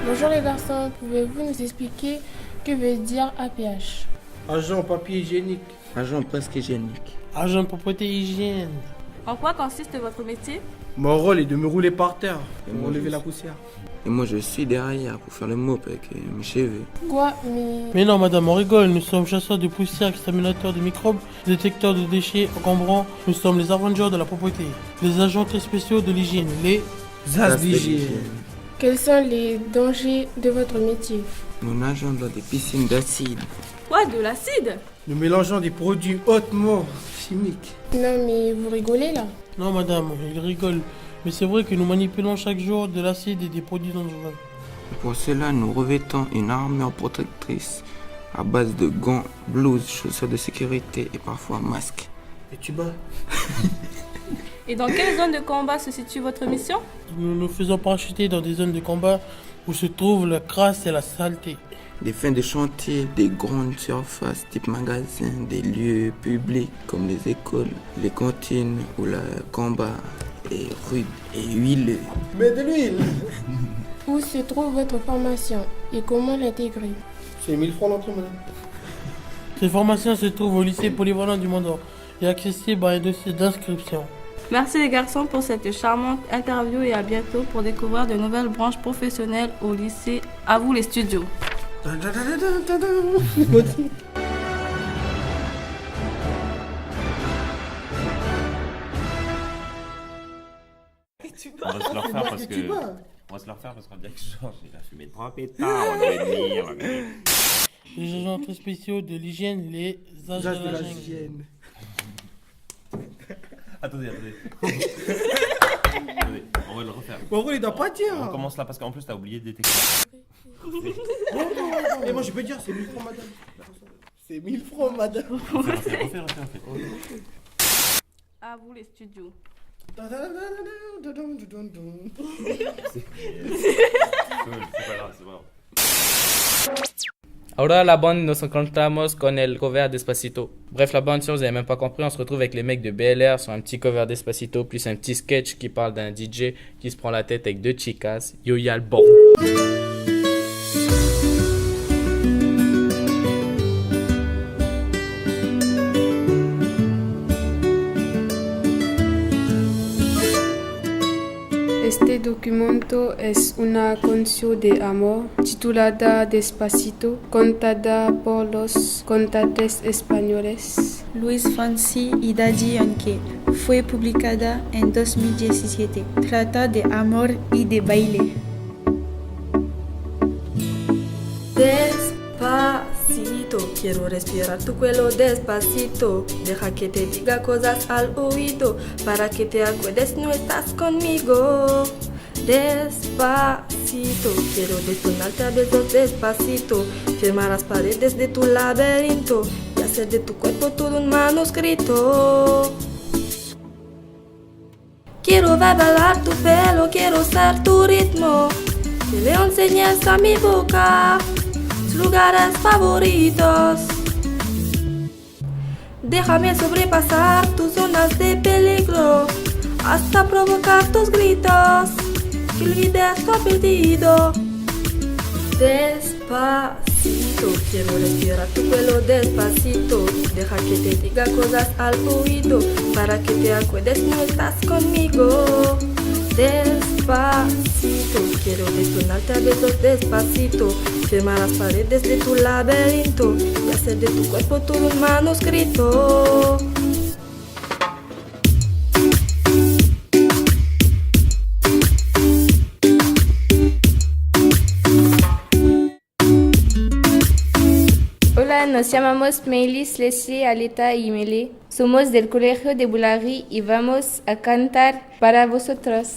Bonjour les garçons, pouvez-vous nous expliquer que veut dire APH? Agent papier hygiénique. Agent presque hygiénique. Agent propreté hygiène. En quoi consiste votre métier? Mon rôle est de me rouler par terre Et pour moi, enlever je la suis- poussière. Et moi je suis derrière pour faire le mop avec mes cheveux. Quoi? Mais non, madame, on rigole. Nous sommes chasseurs de poussière, exterminateurs de microbes, détecteurs de déchets encombrants. Nous sommes les Avengers de la propreté, les agents très spéciaux de l'hygiène, les Zasdigènes. Quels sont les dangers de votre métier? Nous nageons dans des piscines d'acide. Quoi, de l'acide? Nous mélangeons des produits hautement chimiques. Non, mais vous rigolez là? Non, madame, il rigole. Mais c'est vrai que nous manipulons chaque jour de l'acide et des produits dangereux. Pour cela, nous revêtons une armure protectrice à base de gants, blouses, chaussures de sécurité et parfois masques. Et tu bats? Et dans quelle zone de combat se situe votre mission? Nous nous faisons parachuter dans des zones de combat où se trouve la crasse et la saleté. Des fins de chantier, des grandes surfaces type magasins, des lieux publics comme les écoles, les cantines où le combat est rude et huileux. Mais de l'huile! Où se trouve votre formation et comment l'intégrer? C'est 1000 francs l'entrée, madame. Cette formation se trouve au lycée polyvalent du Mont d'Or et accessible à un dossier d'inscription. Merci les garçons pour cette charmante interview et à bientôt pour découvrir de nouvelles branches professionnelles au lycée. À vous les studios. On va se le refaire parce que. On va se le refaire parce qu'on dirait que Georges il a fumé 3 pétards, on va venir. Les agents très spéciaux de l'hygiène, les agents de l'hygiène. Attendez. Attendez, on va le refaire. Bon, en vrai, il doit pas dire. On commence là parce qu'en plus t'as oublié de détecter. Et moi je peux dire, c'est 1000 francs, madame. C'est 1000 francs, madame. Refais. À vous les studios. C'est pas grave, c'est bon. Ahora la bande nos encontramos con el cover Despacito. Bref, la bande, si vous avez même pas compris, on se retrouve avec les mecs de BLR sur un petit cover Despacito, plus un petit sketch qui parle d'un DJ qui se prend la tête avec deux chicas. Yo y'a le bon. Este documento es una canción de amor titulada Despacito, cantada por los cantantes españoles Luis Fonsi y Daddy Yankee. Fue publicada en 2017. Trata de amor y de baile. Despacito, quiero respirar tu cuello despacito. Deja que te diga cosas al oído, para que te acuerdes no estás conmigo. Despacito, quiero detonarte a besos despacito. Firmar las paredes de tu laberinto y hacer de tu cuerpo todo un manuscrito. Quiero bailar tu pelo, quiero ser tu ritmo. Que le enseñes a mi boca lugares favoritos. Déjame sobrepasar tus zonas de peligro hasta provocar tus gritos, que olvides tu apellido. Despacito, quiero respirar tu pelo despacito. Deja que te diga cosas al oído, para que te acuerdes no estás conmigo. Despacito, quiero detonarte a besos despacito. Firmar las paredes de tu laberinto y hacer de tu cuerpo todo un manuscrito. Hola, nos llamamos Melis, Leslie, Aleta y Mele. Somos del Colegio de Bulari y vamos a cantar para vosotros.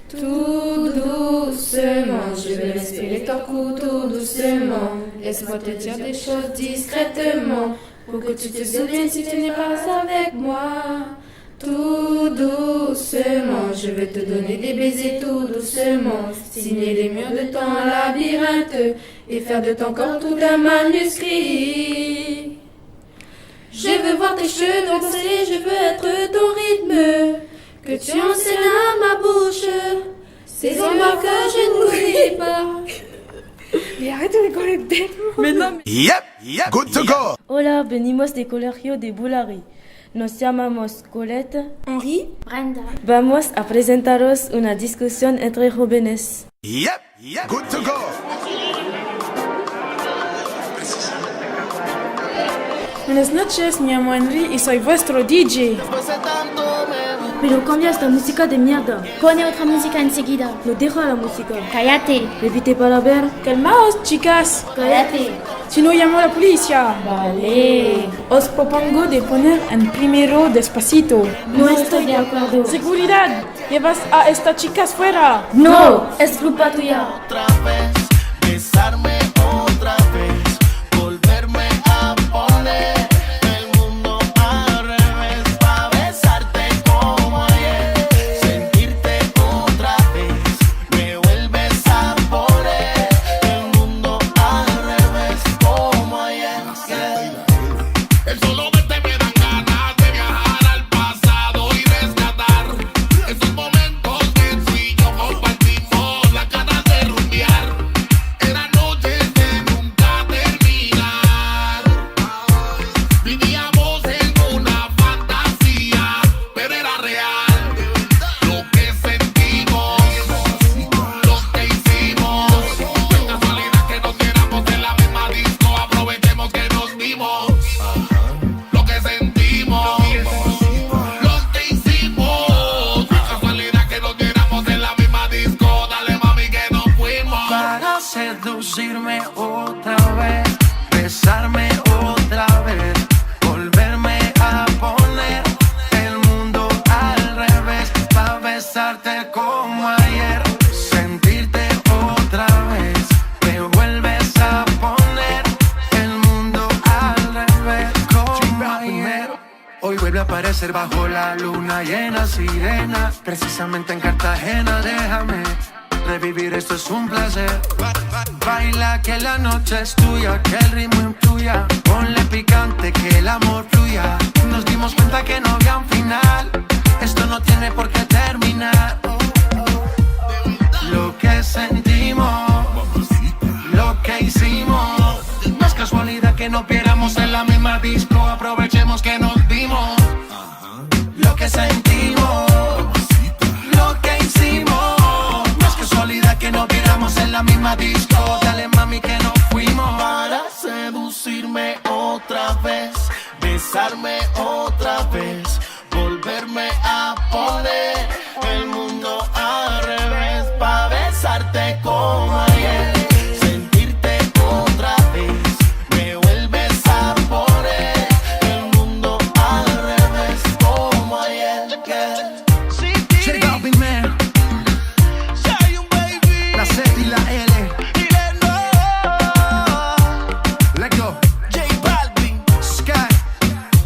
Tout doucement, je vais respirer ton cou tout doucement. Laisse-moi te dire des choses discrètement, pour que tu te souviennes si tu n'es pas avec moi. Tout doucement, je vais te donner des baisers tout doucement. Signer les murs de ton labyrinthe et faire de ton corps tout un manuscrit. Je veux voir tes cheveux danser, je veux être ton rythme. Que tu enseignes à ma bouche ces endroits que je ne connais pas. Mais arrête de rigoler bête. Mais non, mais... Yep, good to go. Hola, venimos de Colegio de Bulari. Nos llamamos Colette, Henri, Brenda. Vamos a presentaros una discusión entre jóvenes. Yep, good to go. Buenas noches, me llamo Henry y soy vuestro DJ. Pero cambia esta música de mierda. Pone otra música enseguida. No deja la música. Cállate. Evite para ver. Calmaos, chicas. Cállate. Si no, llamo a la policía. Vale. Os propongo de poner en primero Despacito. No estoy de acuerdo. Seguridad, llevas a estas chicas fuera. No, es culpa tuya. Otra vez, besarme otra vez, volverme a poner el mundo al revés, pa' besarte como ayer, sentirte otra vez, me vuelves a poner el mundo al revés como ayer. El solo verte me dan ganas de viajar al pasado y rescatar esos momentos que tú y yo compartimos, la ganas de rumbear. Eran noches de nunca terminar. Vivíamos en una fantasía, pero era real. Lo que sentimos, lo que hicimos. No es casualidad que nos viéramos en la misma disco. Aprovechemos que nos vimos. Lo que sentimos, lo que hicimos. No es casualidad que nos viéramos en la misma disco. Dale mami que nos fuimos. Para seducirme otra vez, besarme otra vez, volverme a poner el mundo al revés, pa' besarte como ayer, sentirte otra vez, me vuelves a poner el mundo al revés como ayer. Hoy vuelve a aparecer bajo la luna llena, sirena, precisamente en Cartagena. Déjame revivir, esto es un placer. Baila que la noche es tuya, que el ritmo influya. Ponle picante, que el amor fluya. Nos dimos cuenta que no había un final. Esto no tiene por qué terminar. Lo que sentimos, lo que hicimos. No es casualidad que nos viéramos en la misma disco. Aprovechemos que nos vimos. Lo que sentimos, lo que hicimos. No es casualidad que nos viéramos en la misma disco. Dale mami que nos fuimos. Para seducirme otra vez, besarme otra vez, volverme a poner el mundo al revés, pa' besarte como ayer, sentirte otra vez, me vuelves a poner el mundo al revés como ayer. Check out me man, la Z y la L, let's go. J Balvin, Sky,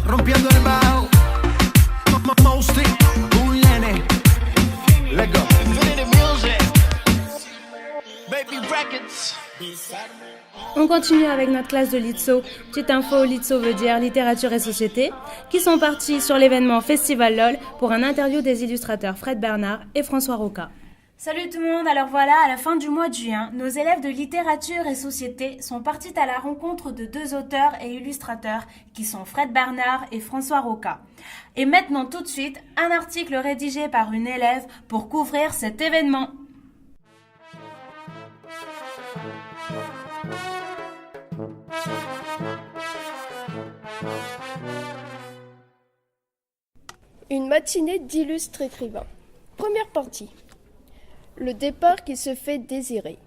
rompiendo el bajo, Mosty, un nene, let's go. Infinity Music, Baby Records. On continue avec notre classe de Litso. Petite info, Litso veut dire littérature et société, qui sont partis sur l'événement Festival LOL pour un interview des illustrateurs Fred Bernard et François Roca. Salut tout le monde, alors voilà, à la fin du mois de juin, nos élèves de littérature et société sont partis à la rencontre de deux auteurs et illustrateurs qui sont Fred Bernard et François Roca. Et maintenant tout de suite, un article rédigé par une élève pour couvrir cet événement. Une matinée d'illustres écrivains. Première partie. Le départ qui se fait désirer.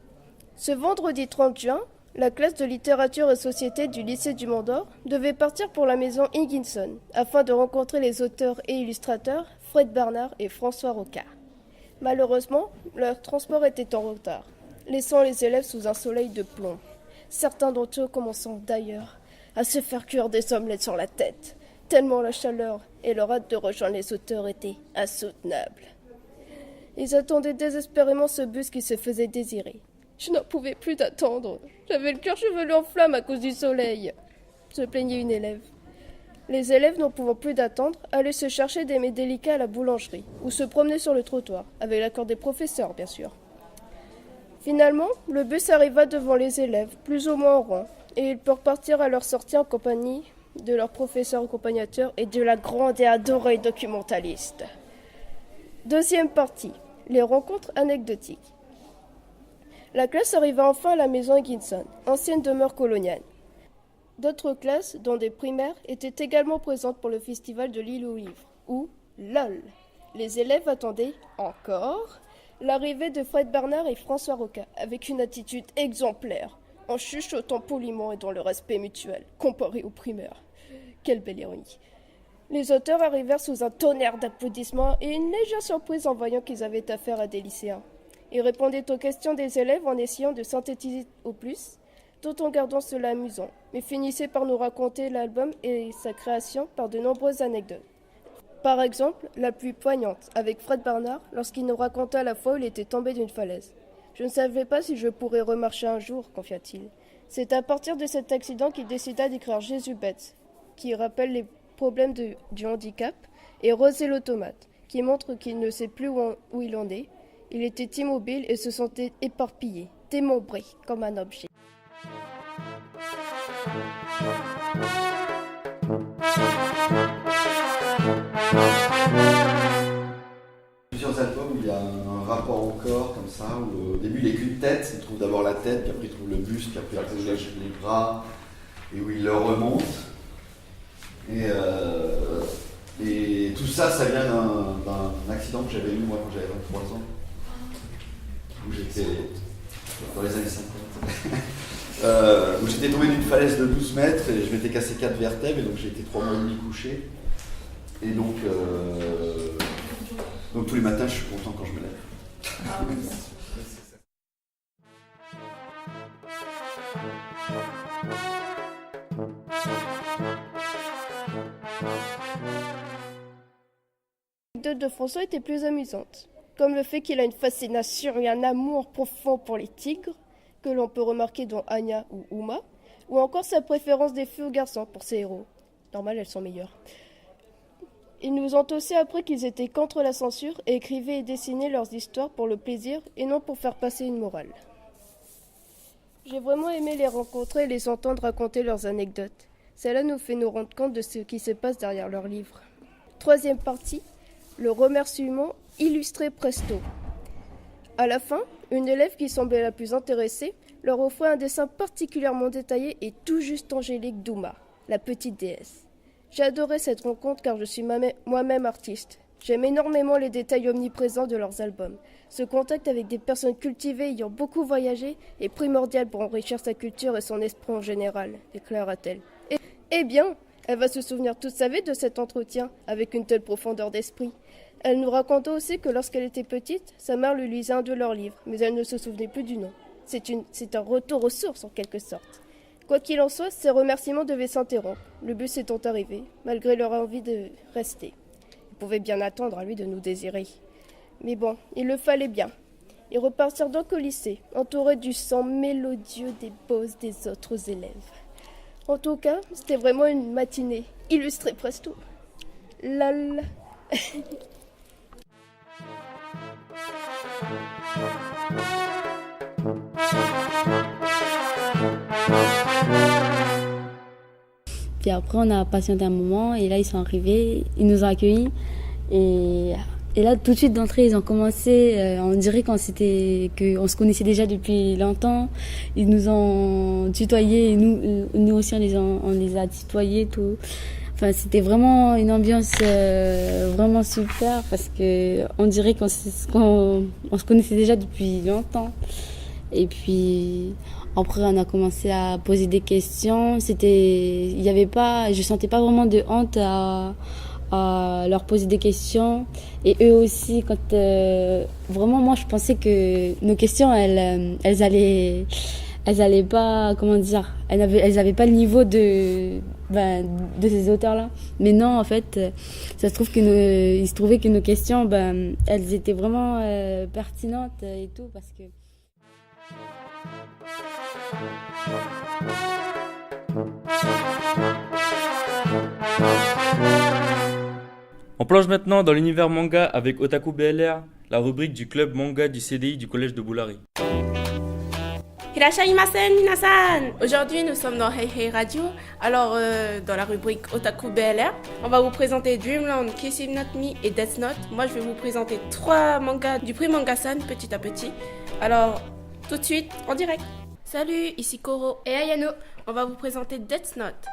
Ce vendredi 30 juin, la classe de littérature et société du lycée du Mont d'Or devait partir pour la maison Higginson afin de rencontrer les auteurs et illustrateurs Fred Bernard et François Roca. Malheureusement, leur transport était en retard, laissant les élèves sous un soleil de plomb. Certains d'entre eux commençant d'ailleurs à se faire cuire des omelettes sur la tête, tellement la chaleur et leur hâte de rejoindre les auteurs était insoutenable. Ils attendaient désespérément ce bus qui se faisait désirer. Je n'en pouvais plus d'attendre. J'avais le cœur chevelu en flammes à cause du soleil, se plaignait une élève. Les élèves, n'en pouvant plus d'attendre, allaient se chercher des mets délicats à la boulangerie ou se promener sur le trottoir, avec l'accord des professeurs, bien sûr. Finalement, le bus arriva devant les élèves, plus ou moins en rang, et ils purent partir à leur sortie en compagnie de leur professeur accompagnateur et de la grande et adorée documentaliste. Deuxième partie, les rencontres anecdotiques. La classe arriva enfin à la maison Higginson, ancienne demeure coloniale. D'autres classes, dont des primaires, étaient également présentes pour le festival de l'île aux livres, où, LOL, les élèves attendaient encore l'arrivée de Fred Bernard et François Roca, avec une attitude exemplaire, en chuchotant poliment et dans le respect mutuel, comparé aux primaires. Quelle belle ironie. Les auteurs arrivèrent sous un tonnerre d'applaudissements et une légère surprise en voyant qu'ils avaient affaire à des lycéens. Ils répondaient aux questions des élèves en essayant de synthétiser au plus, tout en gardant cela amusant, mais finissaient par nous raconter l'album et sa création par de nombreuses anecdotes. Par exemple, la plus poignante, avec Fred Bernard, lorsqu'il nous raconta la fois où il était tombé d'une falaise. « Je ne savais pas si je pourrais remarcher un jour », confia-t-il. C'est à partir de cet accident qu'il décida d'écrire Jésus bête, qui rappelle les problèmes du handicap, et Rosé l'automate, qui montre qu'il ne sait plus où il en est. Il était immobile et se sentait éparpillé, démembré comme un objet. Plusieurs albums où il y a un rapport au corps comme ça, où au début il est qu'une tête, il trouve d'abord la tête, puis après il trouve le buste, puis après il trouve les bras, et où il le remonte. Et tout ça, ça vient d'un accident que j'avais eu moi quand j'avais 23 ans, où j'étais dans les années 50, où j'étais tombé d'une falaise de 12 mètres et je m'étais cassé 4 vertèbres, et donc j'ai été 3 mois et demi couché. Et donc tous les matins, je suis content quand je me lève. L'anecdote de François était plus amusante, comme le fait qu'il a une fascination et un amour profond pour les tigres, que l'on peut remarquer dans Anya ou Uma, ou encore sa préférence des filles aux garçons pour ses héros. Normal, elles sont meilleures. Ils nous ont aussi appris qu'ils étaient contre la censure et écrivaient et dessinaient leurs histoires pour le plaisir et non pour faire passer une morale. J'ai vraiment aimé les rencontrer et les entendre raconter leurs anecdotes. Cela nous fait nous rendre compte de ce qui se passe derrière leurs livres. Troisième partie, le remerciement illustré presto. À la fin, une élève qui semblait la plus intéressée leur offrait un dessin particulièrement détaillé et tout juste angélique d'Uma, la petite déesse. J'ai adoré cette rencontre car je suis moi-même artiste. J'aime énormément les détails omniprésents de leurs albums. Ce contact avec des personnes cultivées ayant beaucoup voyagé est primordial pour enrichir sa culture et son esprit en général, déclara-t-elle. Eh bien, elle va se souvenir toute sa vie de cet entretien avec une telle profondeur d'esprit. Elle nous raconta aussi que lorsqu'elle était petite, sa mère lui lisait un de leurs livres, mais elle ne se souvenait plus du nom. C'est un retour aux sources en quelque sorte. Quoi qu'il en soit, ces remerciements devaient s'interrompre, le bus étant arrivé, malgré leur envie de rester. Ils pouvaient bien attendre à lui de nous désirer. Mais bon, il le fallait bien. Ils repartirent donc au lycée, entourés du chant mélodieux des bosses des autres élèves. En tout cas, c'était vraiment une matinée illustrée presto. Lol. Puis après, on a patienté un moment et là, ils sont arrivés, ils nous ont accueillis. Et là, tout de suite d'entrée, ils ont commencé, on dirait qu'on se connaissait déjà depuis longtemps. Ils nous ont tutoyés, et nous aussi, on les a tutoyés, tout. Enfin, c'était vraiment une ambiance vraiment super parce que on dirait qu'on se connaissait déjà depuis longtemps. Et puis après, on a commencé à poser des questions. Je sentais pas vraiment de honte à leur poser des questions. Et eux aussi, vraiment, moi, je pensais que nos questions, elles allaient pas, comment dire, elles avaient pas le niveau de ces auteurs-là. Mais non, en fait, il se trouvait que nos questions, elles étaient vraiment pertinentes et tout, parce que... On plonge maintenant dans l'univers manga avec Otaku BLR, la rubrique du club manga du CDI du collège de Boulari. Irashaïmasen minasan. Aujourd'hui, nous sommes dans Hey Hey Radio. Alors, dans la rubrique Otaku BLR, on va vous présenter Dreamland, Kissing Not Me et Death Note. Moi, je vais vous présenter 3 mangas du prix Mangasan petit à petit. Alors, tout de suite, en direct. Salut, ici Koro et Ayano. On va vous présenter Death Note.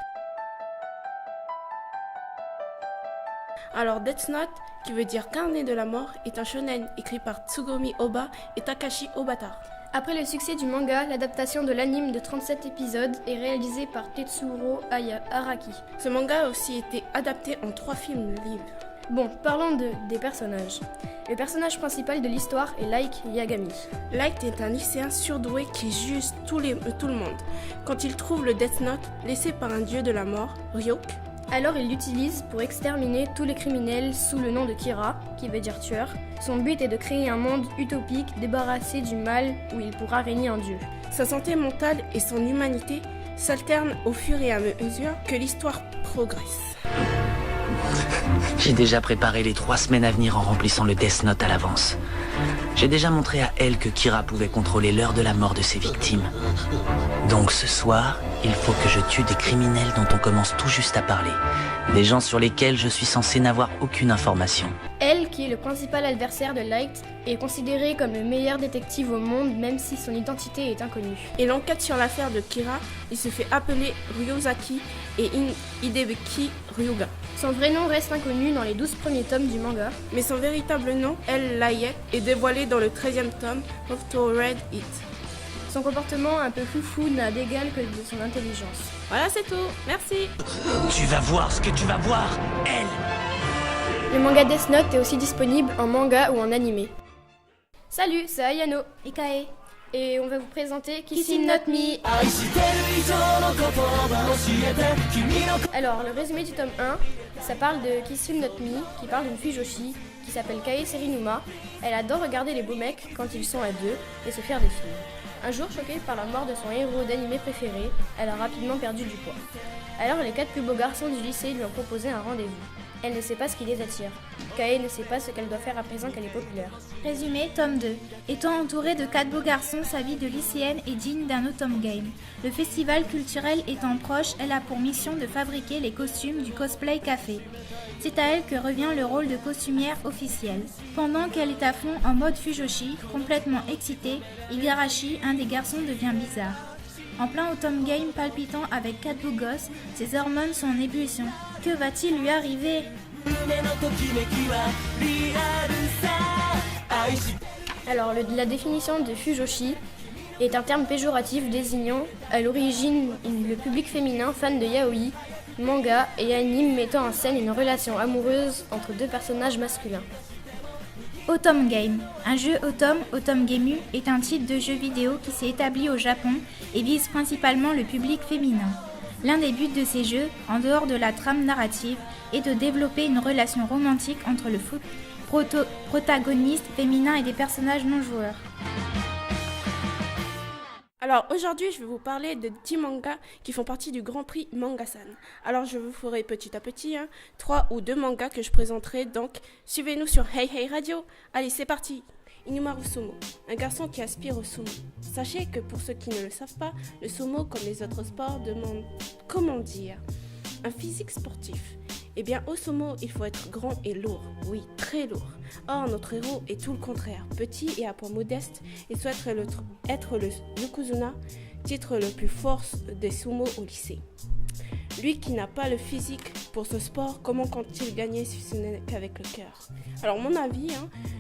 Alors, Death Note, qui veut dire Carnet de la mort, est un shonen écrit par Tsugumi Oba et Takashi Obata. Après le succès du manga, l'adaptation de l'anime de 37 épisodes est réalisée par Tetsuro Araki. Ce manga a aussi été adapté en 3 films livres. Bon, parlons des personnages. Le personnage principal de l'histoire est Light Yagami. Light est un lycéen surdoué qui juge tout le monde. Quand il trouve le Death Note laissé par un dieu de la mort, Ryuk, alors il l'utilise pour exterminer tous les criminels sous le nom de Kira, qui veut dire tueur. Son but est de créer un monde utopique débarrassé du mal où il pourra régner en dieu. Sa santé mentale et son humanité s'alternent au fur et à mesure que l'histoire progresse. J'ai déjà préparé les 3 semaines à venir en remplissant le Death Note à l'avance. J'ai déjà montré à elle que Kira pouvait contrôler l'heure de la mort de ses victimes. Donc ce soir, il faut que je tue des criminels dont on commence tout juste à parler. Des gens sur lesquels je suis censé n'avoir aucune information. Elle, qui est le principal adversaire de Light, est considérée comme le meilleur détective au monde, même si son identité est inconnue. Il enquête sur l'affaire de Kira. Il se fait appeler Ryuzaki et Hidebeki Ryuga. Son vrai nom reste inconnu dans les 12 premiers tomes du manga. Mais son véritable nom, El Layek, est dévoilé dans le 13e tome, Of to Read It. Son comportement un peu foufou n'a d'égal que de son intelligence. Voilà, c'est tout. Merci. Tu vas voir ce que tu vas voir, elle. Le manga Death Note est aussi disponible en manga ou en animé. Salut, c'est Ayano et Kae. Et on va vous présenter Kissing Not Me. Alors, le résumé du tome 1, ça parle de Kissing Not Me, qui parle d'une fille Joshi, qui s'appelle Kae Serinuma. Elle adore regarder les beaux mecs quand ils sont à deux et se faire des films. Un jour, choquée par la mort de son héros d'animé préféré, elle a rapidement perdu du poids. Alors, les 4 plus beaux garçons du lycée lui ont proposé un rendez-vous. Elle ne sait pas ce qui les attire. Kae ne sait pas ce qu'elle doit faire à présent qu'elle est populaire. Résumé, tome 2. Étant entourée de 4 beaux garçons, sa vie de lycéenne est digne d'un autumn game. Le festival culturel étant proche, elle a pour mission de fabriquer les costumes du cosplay café. C'est à elle que revient le rôle de costumière officielle. Pendant qu'elle est à fond en mode Fujoshi, complètement excitée, Igarashi, un des garçons, devient bizarre. En plein autumn game palpitant avec 4 beaux gosses, ses hormones sont en ébullition. Que va-t-il lui arriver ? Alors, la définition de Fujoshi est un terme péjoratif désignant à l'origine le public féminin fan de yaoi, manga et anime mettant en scène une relation amoureuse entre 2 personnages masculins. Autumn Game. Un jeu Autumn Gameu, est un titre de jeu vidéo qui s'est établi au Japon et vise principalement le public féminin. L'un des buts de ces jeux, en dehors de la trame narrative, est de développer une relation romantique entre le protagoniste féminin et des personnages non joueurs. Alors aujourd'hui, je vais vous parler de 10 mangas qui font partie du Grand Prix Mangasan. Alors je vous ferai petit à petit 3 ou 2 mangas que je présenterai, donc suivez-nous sur Hey Hey Radio. Allez, c'est parti. Inumaru Sumo, un garçon qui aspire au sumo. Sachez que pour ceux qui ne le savent pas, le sumo, comme les autres sports, demande, un physique sportif. Eh bien, au sumo, il faut être grand et lourd. Oui, très lourd. Or, notre héros est tout le contraire. Petit et à poids modeste, il souhaite être le Yokozuna, titre le plus fort des sumo au lycée. Lui qui n'a pas le physique pour ce sport, comment compte-t-il gagner si ce n'est qu'avec le cœur ? Alors, mon avis,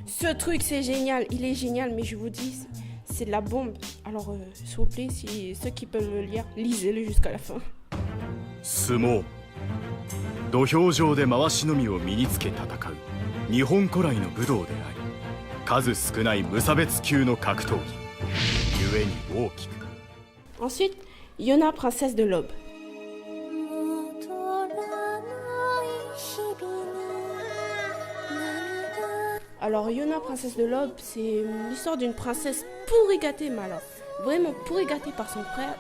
ce truc c'est génial, il est génial, mais je vous dis, c'est de la bombe. Alors, s'il vous plaît, si ceux qui peuvent le lire, lisez-le jusqu'à la fin. Sumo. 土俵上で回しのみを身につけ戦う日本古来の武道であり、数少ない無差別級の格闘技、故に大きく。 Ensuite, Yona, princesse de l'aube. Alors, Yona, princesse de l'aube, c'est l'histoire d'une princesse pourri gâtée, mais alors vraiment pourri gâtée par son père,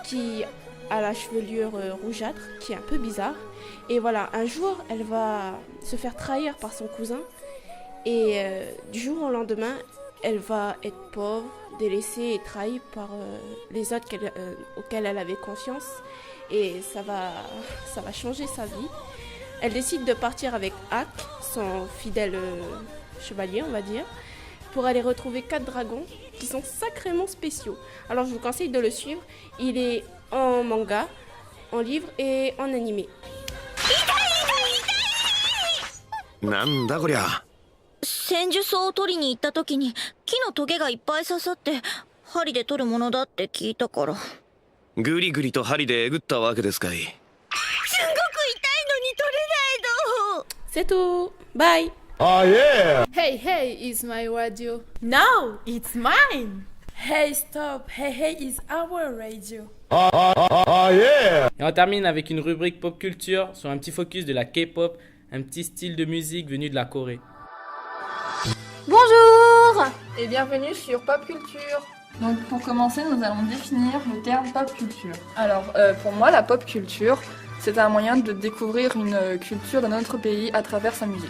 qui a la chevelure rougeâtre, qui est un peu bizarre. Et voilà, un jour, elle va se faire trahir par son cousin. Et du jour au lendemain, elle va être pauvre, délaissée et trahie par les autres auxquels elle avait confiance. Et ça va changer sa vie. Elle décide de partir avec Hack, son fidèle chevalier, on va dire, pour aller retrouver 4 dragons qui sont sacrément spéciaux. Alors je vous conseille de le suivre. Il est en manga, en livre et en animé. なんだこりゃ。戦術を取りに行った時に木のトゲがいっぱい刺さって針で取るものだって聞いたから。グリグリと針でえぐったわけですかい。すんごく痛いのに取れないの。 C'est tout. Bye. Oh yeah! Hey, hey, it's my radio. No, it's mine. Hey, stop. Hey, hey is our radio. Oh yeah! Et on termine avec une rubrique pop culture sur un petit focus de la K-pop, un petit style de musique venu de la Corée. Bonjour et bienvenue sur Pop Culture. Donc pour commencer, nous allons définir le terme pop culture. Alors pour moi, la pop culture, c'est un moyen de découvrir une culture d'un autre pays à travers sa musique.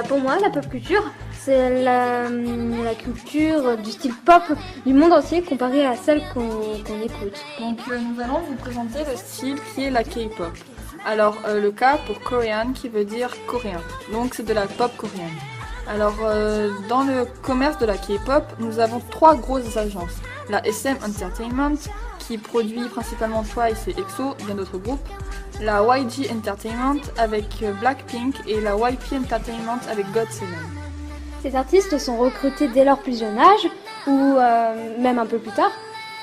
Pour moi, la pop culture, c'est la culture du style pop du monde entier comparée à celle qu'on écoute. Donc nous allons vous présenter le style qui est la K-pop. Alors le K pour Korean qui veut dire coréen, donc c'est de la pop coréenne. Alors dans le commerce de la K-pop, nous avons 3 grosses agences. La SM Entertainment qui produit principalement Twice et EXO, bien d'autres groupes. La YG Entertainment avec Blackpink et la YP Entertainment avec GOT7. Ces artistes sont recrutés dès leur plus jeune âge ou même un peu plus tard.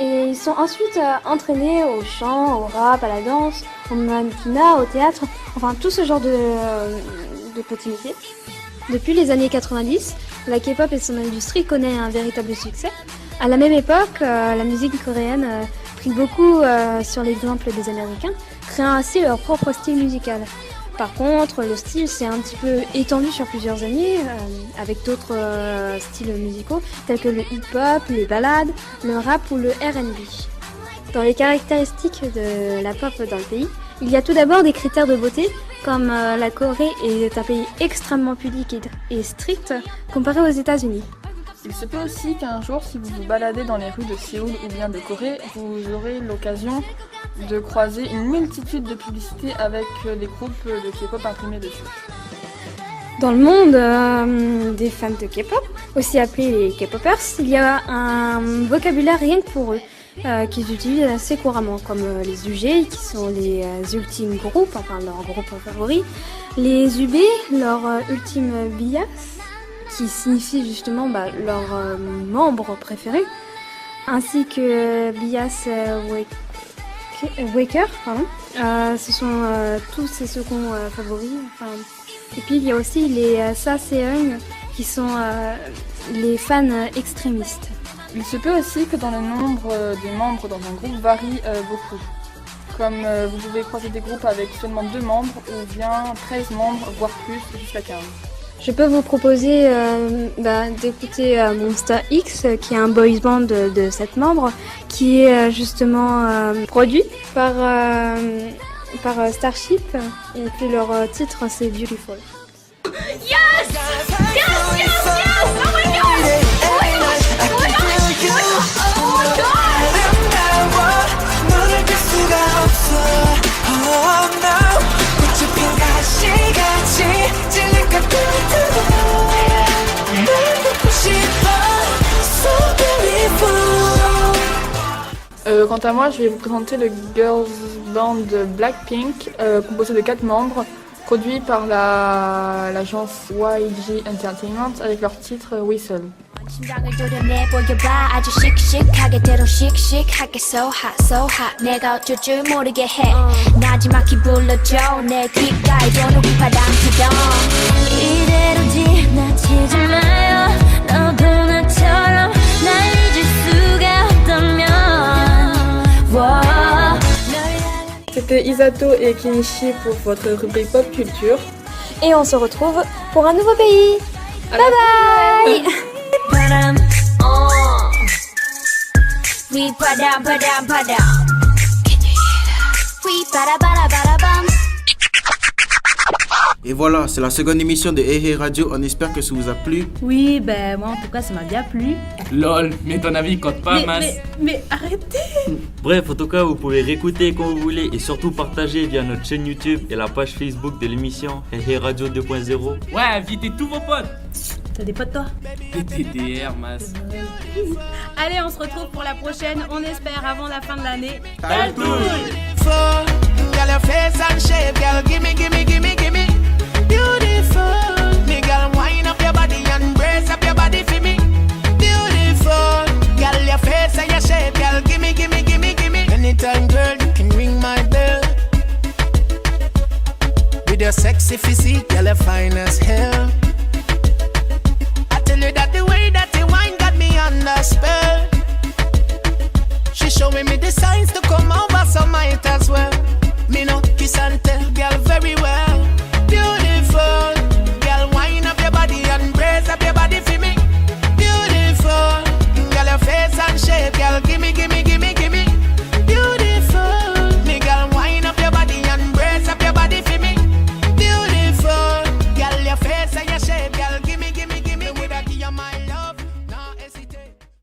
Et ils sont ensuite entraînés au chant, au rap, à la danse, au mannequinat, au théâtre, enfin tout ce genre de petits métiers. Depuis les années 90, la K-pop et son industrie connaît un véritable succès. À la même époque, la musique coréenne prit beaucoup sur l'exemple des Américains, créant ainsi leur propre style musical. Par contre, le style s'est un petit peu étendu sur plusieurs années avec d'autres styles musicaux tels que le hip-hop, les ballades, le rap ou le R&B. Dans les caractéristiques de la pop dans le pays, il y a tout d'abord des critères de beauté, comme la Corée est un pays extrêmement pudique et strict comparé aux États-Unis. Il se peut aussi qu'un jour, si vous vous baladez dans les rues de Séoul ou bien de Corée, vous aurez l'occasion de croiser une multitude de publicités avec des groupes de K-pop imprimés dessus. Dans le monde des fans de K-pop, aussi appelés les K-popers, il y a un vocabulaire rien que pour eux, qu'ils utilisent assez couramment, comme les UG, qui sont les ultimes groupes, enfin leurs groupes favoris, les UB, leur ultime bias, qui signifie justement leurs membres préférés, ainsi que bias Waker, ce sont tous ces seconds favoris. Et puis il y a aussi les Saseung, qui sont les fans extrémistes. Il se peut aussi que dans le nombre des membres dans un groupe varie beaucoup. Comme vous pouvez croiser des groupes avec seulement 2 membres ou bien 13 membres, voire plus, jusqu'à 15. Je peux vous proposer d'écouter Monster X, qui est un boys band de 7 membres, qui est justement produit par Starship, et puis leur titre c'est Beautiful. Yes! Yes! Yes! Yes! Oh my god! Oh my god! Oh my god! Oh my god! Quant à moi, je vais vous présenter le girls band Blackpink, composé de 4 membres, produit par l'agence YG Entertainment avec leur titre Whistle. 심장을 도려내보여봐 아주 씩씩하게 대로 씩씩하게 so hot 내가 어쩔 줄 모르게 해 나지막히 불러줘 내 귓가에 도는 휘파람 피던 이대로 지나치지 마요 너도 나처럼 날 잊을 수가 없다면 C'était Isato et Kenichi pour votre rubrique pop culture. Et on se retrouve pour un nouveau pays. Bye bye. We padam padam padam. Can you hear that? We bada bada bada bum. Et voilà, c'est la seconde émission de Hey Hey Radio. On espère que ça vous a plu. Oui, ben moi en tout cas ça m'a bien plu. Lol, mais ton avis compte pas, mais arrêtez. Bref, en tout cas, vous pouvez réécouter quand vous voulez et surtout partager via notre chaîne YouTube et la page Facebook de l'émission Hey Hey Radio 2.0. Ouais, invitez tous vos potes. T'as des potes toi? TDR, mas. Allez, on se retrouve pour la prochaine, on espère avant la fin de l'année. Girl, your face and shape, girl, gimme, gimme, gimme, gimme. Beautiful, me girl, wind up your body and brace up your body for me. Beautiful, girl, your face and your shape, girl, gimme, gimme, gimme, gimme. Anytime, girl, you can ring my bell. With your sexy physique, girl, you're fine as hell. I tell you that the way that you wine got me under spell. She showing me the signs to come over, so might as well.